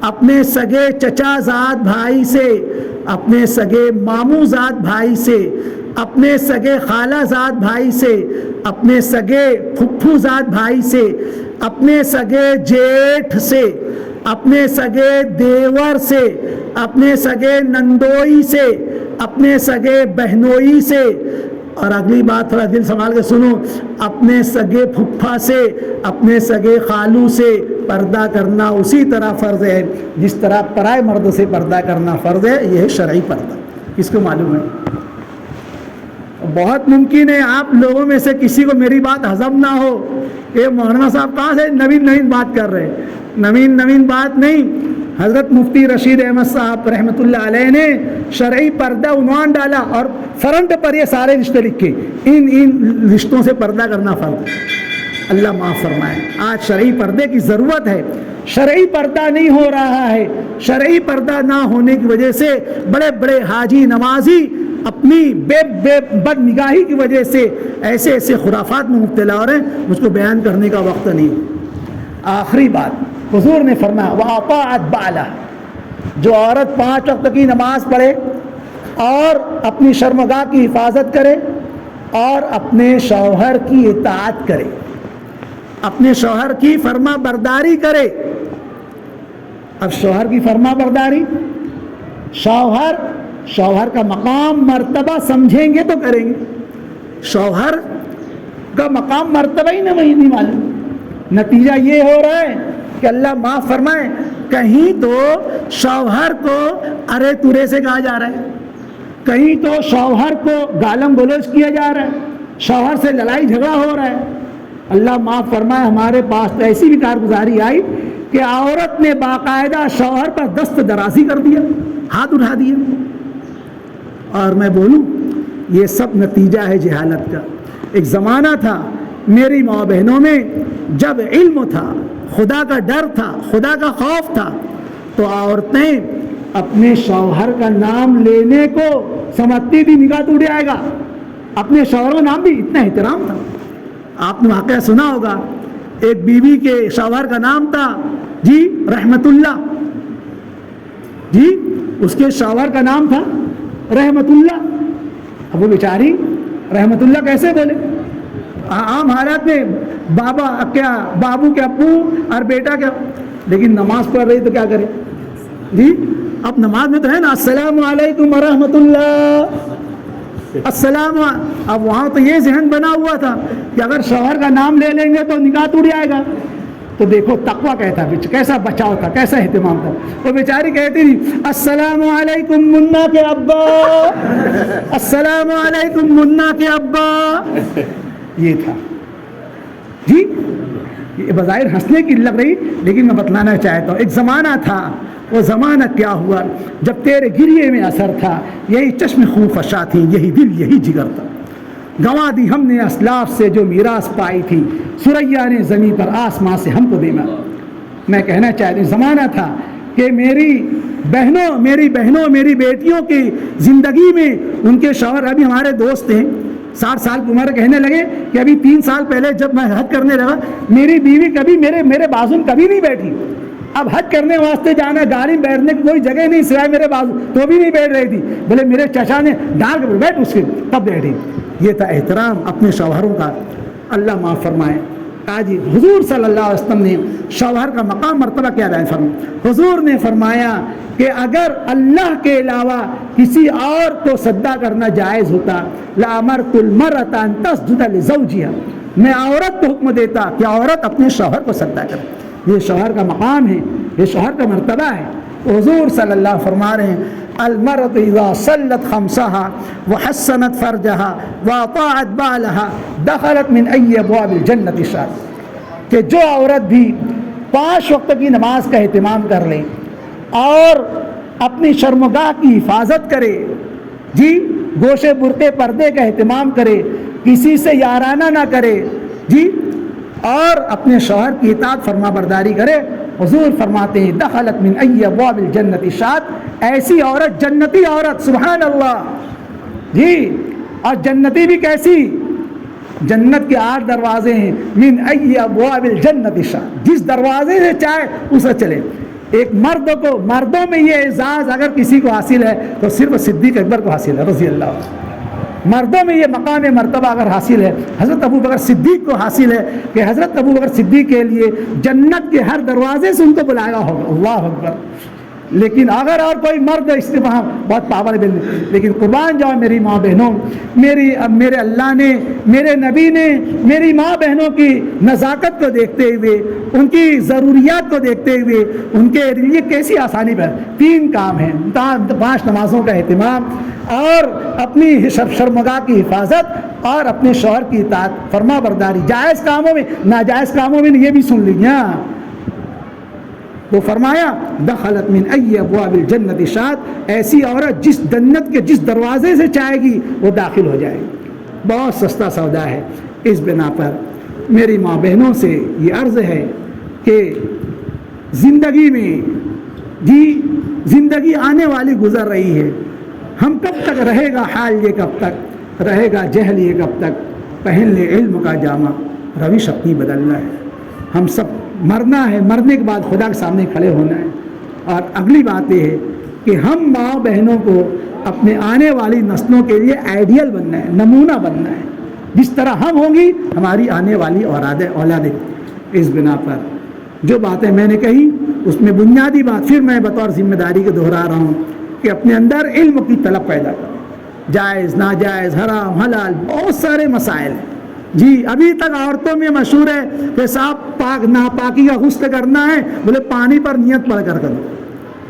اپنے سگے چچا زاد بھائی سے، اپنے سگے ماموں زاد بھائی سے، اپنے سگے خالہ زاد بھائی سے، اپنے سگے پھپھو زاد بھائی سے، اپنے سگے جیٹھ سے، اپنے سگے دیور سے، اپنے سگے نندوئی سے، اپنے سگے بہنوئی سے، اور اگلی بات تھوڑا دل سنبھال کے سنو، اپنے سگے پھپھا سے، اپنے سگے خالو سے پردہ کرنا اسی طرح فرض ہے جس طرح پرائے مرد سے پردہ کرنا فرض ہے۔ یہ ہے شرعی پردہ۔ کس کو معلوم ہے؟ بہت ممکن ہے آپ لوگوں میں سے کسی کو میری بات ہضم نہ ہو کہ مولانا صاحب کہاں سے نوین بات کر رہے ہیں۔ نوین بات نہیں، حضرت مفتی رشید احمد صاحب رحمۃ اللہ علیہ نے شرعی پردہ عنوان ڈالا اور فرنٹ پر یہ سارے رشتے لکھے، ان رشتوں سے پردہ کرنا فرض ہے۔ اللہ معاف فرمائے، آج شرعی پردے کی ضرورت ہے، شرعی پردہ نہیں ہو رہا ہے۔ شرعی پردہ نہ ہونے کی وجہ سے بڑے بڑے حاجی نمازی اپنی بد نگاہی کی وجہ سے ایسے ایسے خرافات میں مبتلا ہو رہے ہیں، مجھ کو بیان کرنے کا وقت نہیں۔ آخری بات، حضور نے فرمایا وَأَطَاعَتْ بَعْلَهَا، جو عورت 5 وقت کی نماز پڑھے اور اپنی شرمگاہ کی حفاظت کرے اور اپنے شوہر کی اطاعت کرے، اپنے شوہر کی فرما برداری کرے۔ اب شوہر کی فرما برداری، شوہر کا مقام مرتبہ سمجھیں گے تو کریں گے، شوہر کا مقام مرتبہ ہی نہیں معلوم، نتیجہ یہ ہو رہا ہے کہ اللہ معاف فرمائے کہیں تو شوہر کو ارے تورے سے کہا جا رہا ہے، کہیں تو شوہر کو گالم گلوچ کیا جا رہا ہے، شوہر سے لڑائی جھگڑا ہو رہا ہے۔ اللہ معاف فرمائے ہمارے پاس تو ایسی بھی کارگزاری آئی کہ عورت نے باقاعدہ شوہر پر دست درازی کر دیا، ہاتھ اٹھا دیا، اور میں بولوں یہ سب نتیجہ ہے جہالت کا۔ ایک زمانہ تھا میری ماں بہنوں میں جب علم تھا، خدا کا ڈر تھا، خدا کا خوف تھا، تو عورتیں اپنے شوہر کا نام لینے کو سمجھتی تھی نگاہ ٹوٹ جائے گا، اپنے شوہر کا نام بھی اتنا احترام تھا۔ آپ نے واقعہ سنا ہوگا، ایک بیوی کے شوہر کا نام تھا جی رحمت اللہ، جی اس کے شوہر کا نام تھا رحمت اللہ۔ اب وہ بیچاری رحمت اللہ کیسے بولے؟ عام حالات میں بابا کیا، بابو کے ابو اور بیٹا کیا، لیکن نماز پڑھ رہی تو کیا کرے جی؟ اب نماز میں تو ہے نا السلام علیکم ورحمۃ اللہ، السلام، اب وہاں تو یہ ذہن بنا ہوا تھا کہ اگر شوہر کا نام لے لیں گے تو نکاح ٹوٹ جائے گا۔ تو دیکھو تقویٰ کہتا کیسا بچاؤ تھا، کیسا اہتمام تھا۔ وہ بیچاری کہتی تھی السلام علیکم منا کے ابا، السلام علیکم منا کے ابا، یہ تھا جی۔ یہ بظاہر ہنسنے کی لگ رہی لیکن میں بتلانا چاہتا ہوں، ایک زمانہ تھا، وہ زمانہ کیا ہوا جب تیرے گریے میں اثر تھا، یہی چشم خون فشاں تھی، یہی دل یہی جگر تھا، گنوا دی ہم نے اسلاف سے جو میراث پائی تھی، سریا نے زمین پر آسمان سے ہم کو دینا۔ میں کہنا چاہتا ہوں زمانہ تھا کہ میری بہنوں میری بیٹیوں کی زندگی میں ان کے شوہر، ابھی ہمارے دوست ہیں 60 سال کی عمر، کہنے لگے کہ ابھی 3 سال پہلے جب میں حج کرنے لگا میری بیوی کبھی میرے بازو میں کبھی نہیں بیٹھی، اب حج کرنے واسطے جانا، گاڑی میں بیٹھنے کی کوئی جگہ نہیں سوائے میرے بازو، تو بھی نہیں بیٹھ رہی تھی، بولے میرے چچا نے ڈال کے بیٹھ اس کے تب بیٹھی۔ یہ تھا احترام اپنے شوہروں کا، اللہ معاف فرمائے۔ آج حضور صلی اللہ علیہ وسلم نے شوہر کا مقام مرتبہ کیا بیان فرمایا؟ حضور نے فرمایا کہ اگر اللہ کے علاوہ کسی اور کو سجدہ کرنا جائز ہوتا لَأَمَرْتُ الْمَرْأَةَ أَن تَسْجُدَ لِزَوْجِهَا، میں عورت کو حکم دیتا کہ عورت اپنے شوہر کو سجدہ کرے۔ یہ شوہر کا مقام ہے، یہ شوہر کا مرتبہ ہے۔ حضور صلی اللہ علیہ وسلم فرما رہے ہیں المرأة إذا صلت خمسها وحسنت فرجها وأطاعت بعلها دخلت من أي أبواب الجنة شاءت، کہ جو عورت بھی 5 وقت کی نماز کا اہتمام کر لے اور اپنی شرمگاہ کی حفاظت کرے، جی گوشے برقے پردے کا اہتمام کرے، کسی سے یارانہ نہ کرے، جی اور اپنے شوہر کی اطاعت فرما برداری کرے، حضور فرماتے ہیں دخلت من ای ابواب الجنت شاءت، ایسی عورت جنتی عورت، سبحان اللہ جی۔ اور جنتی بھی کیسی؟ جنت کے 8 دروازے ہیں، من ای ابواب الجنت شاءت، جس دروازے سے چاہے اسے چلے۔ ایک مردوں میں یہ اعزاز اگر کسی کو حاصل ہے تو صرف صدیق اکبر کو حاصل ہے رضی اللہ عنہ۔ مردوں میں یہ مقام مرتبہ اگر حاصل ہے، حضرت ابو بکر صدیق کو حاصل ہے کہ حضرت ابو بکر صدیق کے لیے جنت کے ہر دروازے سے ان کو بلایا ہوگا، اللہ اکبر۔ لیکن اگر اور کوئی مرد اس سے وہاں بہت پاور ہے، لیکن قربان جاؤ میری ماں بہنوں، میرے اللہ نے، میرے نبی نے میری ماں بہنوں کی نزاکت کو دیکھتے ہوئے، ان کی ضروریات کو دیکھتے ہوئے ان کے لیے کیسی آسانی پر 3 کام ہیں، 5 نمازوں کا اہتمام اور اپنی شرمگاہ کی حفاظت اور اپنے شوہر کی اطاعت فرما برداری، جائز کاموں میں، ناجائز کاموں میں یہ بھی سن لیجیے۔ تو فرمایا دخلت من ای ابواب الجنت شاءت، ایسی عورت جس جنت کے جس دروازے سے چاہے گی وہ داخل ہو جائے گی۔ بہت سستا سودا ہے۔ اس بنا پر میری ماں بہنوں سے یہ عرض ہے کہ زندگی میں جی زندگی آنے والی گزر رہی ہے، ہم کب تک رہے گا حال یہ، کب تک رہے گا جہل یہ، کب تک پہن لے علم کا جامہ، روش اپنی بدلنا ہے۔ ہم سب مرنا ہے، مرنے کے بعد خدا کے سامنے کھڑے ہونا ہے۔ اور اگلی بات یہ ہے کہ ہم ماں بہنوں کو اپنے آنے والی نسلوں کے لیے آئیڈیل بننا ہے، نمونہ بننا ہے، جس طرح ہم ہوں گی ہماری آنے والی اولادیں۔ اس بنا پر جو باتیں میں نے کہی اس میں بنیادی بات پھر میں بطور ذمہ داری کے دہرا رہا ہوں کہ اپنے اندر علم کی طلب پیدا کریں، جائز ناجائز حرام حلال بہت سارے مسائل ہیں جی۔ ابھی تک عورتوں میں مشہور ہے کہ صاحب پاک ناپاکی کا غسل کرنا ہے، بولے پانی پر نیت پڑھ کر کرو۔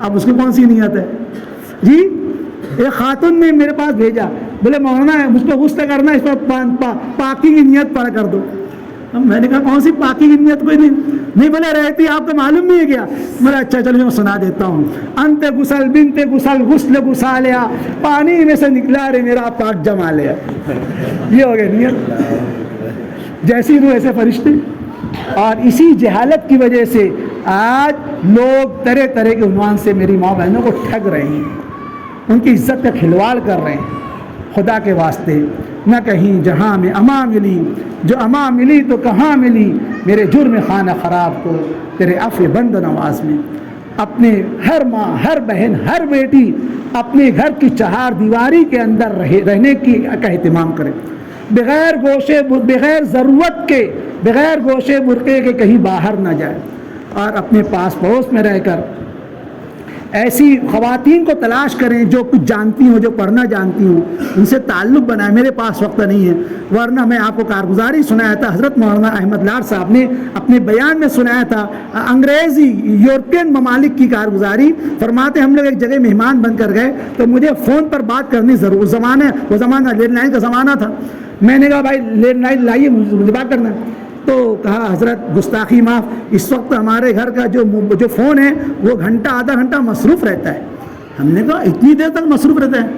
اب اس کی کون سی نیت ہے جی؟ ایک خاتون نے میرے پاس بھیجا، بولے مولانا ہے مجھ کو غسل کرنا ہے، اس پر پاکی کی نیت پڑھ کر دو۔ میں نے کہا کون سی پاکی کی نیت؟ کوئی نہیں بولے رہتی آپ کو معلوم نہیں ہے کیا؟ بولے اچھا چلو میں سنا دیتا ہوں۔ انت غسل بنت غسل غسل غسالیا، پانی میں سے نکلا رے میرا پاک جما لیا، یہ ہو گیا نیت، جیسی روح ایسے فرشتے۔ اور اسی جہالت کی وجہ سے آج لوگ طرح طرح کے عنوان سے میری ماں بہنوں کو ٹھگ رہے ہیں، ان کی عزت کا کھلواڑ کر رہے ہیں۔ خدا کے واسطے نہ کہیں جہاں میں اماں ملی، جو اماں ملی تو کہاں ملی، میرے جرم خانہ خراب کو تیرے عفو بند نواز میں۔ اپنے ہر ماں، ہر بہن، ہر بیٹی اپنے گھر کی 4 دیواری کے اندر رہنے کا اہتمام کرے، بغیر ضرورت کے، بغیر گوشے برقے کے کہیں باہر نہ جائے، اور اپنے پاس پڑوس میں رہ کر ایسی خواتین کو تلاش کریں جو کچھ جانتی ہوں، جو پڑھنا جانتی ہوں، ان سے تعلق بنائیں۔ میرے پاس وقت نہیں ہے، ورنہ میں آپ کو کارگزاری سنایا تھا۔ حضرت مولانا احمد لار صاحب نے اپنے بیان میں سنایا تھا انگریزی یورپین ممالک کی کارگزاری۔ فرماتے ہم لوگ ایک جگہ مہمان بن کر گئے تو مجھے فون پر بات کرنی ضرور، وہ زمانہ لینڈ لائن کا زمانہ تھا۔ میں نے کہا بھائی لینڈ لائن لائیے، مجھے بات کرنا ہے۔ تو کہا حضرت گستاخی معاف، اس وقت ہمارے گھر کا جو فون ہے وہ گھنٹہ آدھا گھنٹہ مصروف رہتا ہے۔ ہم نے کہا اتنی دیر تک مصروف رہتا ہے،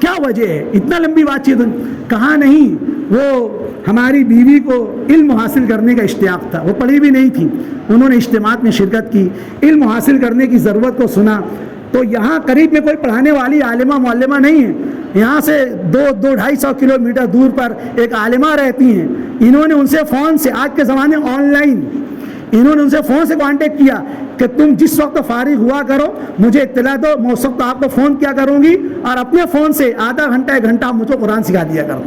کیا وجہ ہے اتنا لمبی بات چیت؟ کہا نہیں، وہ ہماری بیوی کو علم حاصل کرنے کا اشتیاق تھا، وہ پڑھی بھی نہیں تھی، انہوں نے اجتماعات میں شرکت کی، علم حاصل کرنے کی ضرورت کو سنا۔ تو یہاں قریب میں کوئی پڑھانے والی عالمہ معلمہ نہیں ہے، یہاں سے 200-250 کلومیٹر دور پر ایک عالمہ رہتی ہیں۔ انہوں نے ان سے فون سے، آج کے زمانے آن لائن، انہوں نے ان سے فون سے کانٹیکٹ کیا کہ تم جس وقت فارغ ہوا کرو مجھے اطلاع دو، میں اس وقت آپ کو فون کیا کروں گی، اور اپنے فون سے آدھا گھنٹہ 1 گھنٹہ مجھے قرآن سکھا دیا کرو۔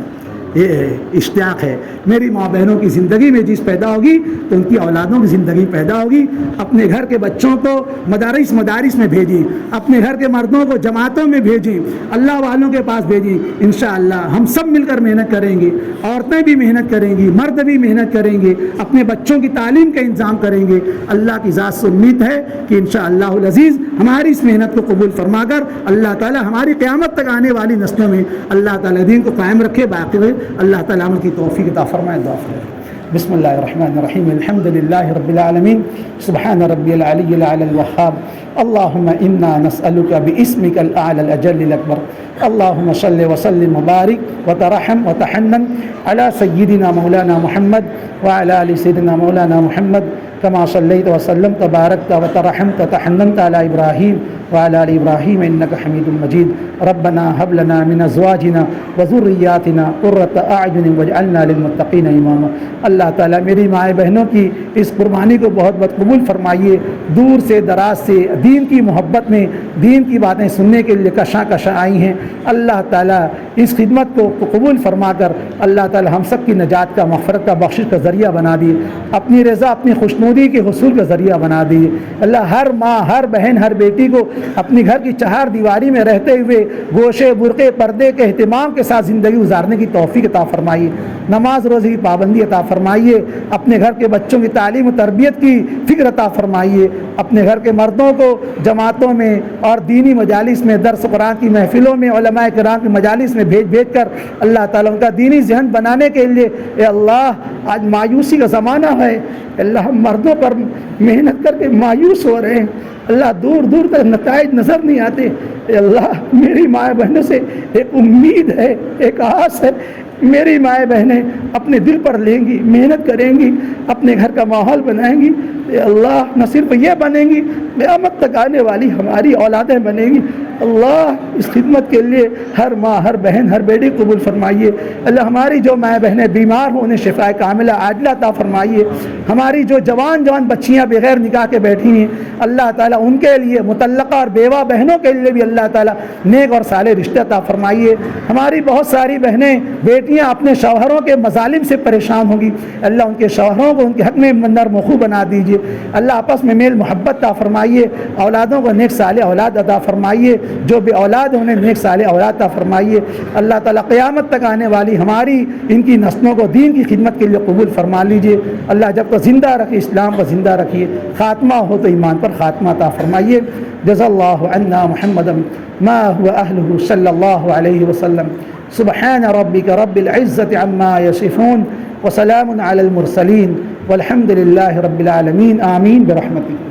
یہ اشتیاق ہے۔ میری ماں بہنوں کی زندگی میں جس پیدا ہوگی تو ان کی اولادوں کی زندگی پیدا ہوگی۔ اپنے گھر کے بچوں کو مدارس میں بھیجیں، اپنے گھر کے مردوں کو جماعتوں میں بھیجیں، اللہ والوں کے پاس بھیجیں۔ انشاءاللہ ہم سب مل کر محنت کریں گے، عورتیں بھی محنت کریں گی، مرد بھی محنت کریں گے، اپنے بچوں کی تعلیم کا انتظام کریں گے۔ اللہ کی ذات سے امید ہے کہ انشاءاللہ العزیز ہماری اس محنت کو قبول فرما کر اللہ تعالی ہماری قیامت تک آنے والی نسلوں میں اللہ تعالی دین کو قائم رکھے، باقی رہے۔ اللہ تعالیٰ عمل کی توفیق عطا فرمائے۔ دعا فرمائے۔ بسم اللہ الرحمن الرحیم، الحمد للہ رب العالمین، سبحان ربی العلی الاعلی الوہاب، اللہم انا نسألک باسمک الاعلی الاجل الاکبر، اللہم صل وسلم وبارک وترحم وتحنن علی سیدنا مولانا محمد وعلی آل سیدنا مولانا محمد كما صليت وسلمت وباركت وترحمت وتحننت على إبراهيم وعلى آل إبراهيم إنك حميد مجيد. ربنا هب لنا من أزواجنا وذرياتنا قرة أعين واجعلنا للمتقين إماما. اللہ تعالیٰ میری مائیں بہنوں کی اس قربانی کو بہت بہت قبول فرمائیے۔ دور سے دراز سے دین کی محبت میں دین کی باتیں سننے کے لیے کشاں آئی ہیں، اللہ تعالیٰ اس خدمت کو قبول فرما کر اللہ تعالیٰ ہم سب کی نجات کا، مغفرت کا، بخشش کا ذریعہ بنا دیے، اپنی رضا، اپنی خوشنودی کے حصول کا ذریعہ بنا دیے۔ اللہ ہر ماں، ہر بہن، ہر بیٹی کو اپنی گھر کی چہار دیواری میں رہتے ہوئے گوشے برقعے پردے کے اہتمام کے ساتھ زندگی گزارنے کی توفیق عطا فرمائیے، نماز روزے کی پابندی عطا فرمائیے، اپنے گھر کے بچوں کی تعلیم و تربیت کی فکر عطا فرمائیے، اپنے گھر کے مردوں کو جماعتوں میں اور دینی مجالس میں، درس قرآن کی محفلوں میں، علماء کرام کی مجالس میں بھیج کر اللہ تعالیٰ ان کا دینی ذہن بنانے کے لیے، اے اللہ آج مایوسی کا زمانہ ہے، اللہ ہم مردوں پر محنت کر کے مایوس ہو رہے ہیں، اللہ دور دور تک نتائج نظر نہیں آتے، اے اللہ میری ماں بہنوں سے ایک امید ہے، ایک آس ہے، میری مائیں بہنیں اپنے دل پر لیں گی، محنت کریں گی، اپنے گھر کا ماحول بنائیں گی، اے اللہ نہ صرف یہ بنیں گی، قیامت تک آنے والی ہماری اولادیں بنیں گی۔ اللہ اس خدمت کے لیے ہر ماں، ہر بہن، ہر بیٹی قبول فرمائیے۔ اللہ ہماری جو مائیں بہنیں بیمار ہوں انہیں شفاء کاملہ عاجلہ عطا فرمائیے۔ ہماری جو جوان بچیاں بغیر نکاح کے بیٹھی ہیں اللہ تعالیٰ ان کے لیے، مطلقہ اور بیوہ بہنوں کے لیے بھی اللہ تعالیٰ نیک اور صالح رشتے عطا فرمائیے۔ ہماری بہت ساری بہنیں، بیٹیاں اپنے شوہروں کے مظالم سے پریشان ہوں گی، اللہ ان کے شوہروں کو ان کے حق میں نرم خو بنا دیجیے۔ اللہ آپس میں میل محبت عطا فرمائیے، اولادوں کو نیک صالح اولاد عطا فرمائیے، جو بے اولاد ہیں انہیں نیک صالح اولاد عطا فرمائیے۔ اللہ تعالیٰ قیامت تک آنے والی ہماری ان کی نسلوں کو دین کی خدمت کے لیے قبول فرما لیجیے۔ اللہ جب تک زندہ رکھے اسلام کو زندہ رکھیے، خاتمہ ہو تو ایمان پر خاتمہ عطا فرمائیے۔ جزا اللہ عنا محمدا ما هو اہلہ صلی اللہ علیہ وسلم۔ سبحان ربک رب العزة عما یصفون وسلام علی المرسلین والحمد للہ رب العالمین، آمین برحمتک۔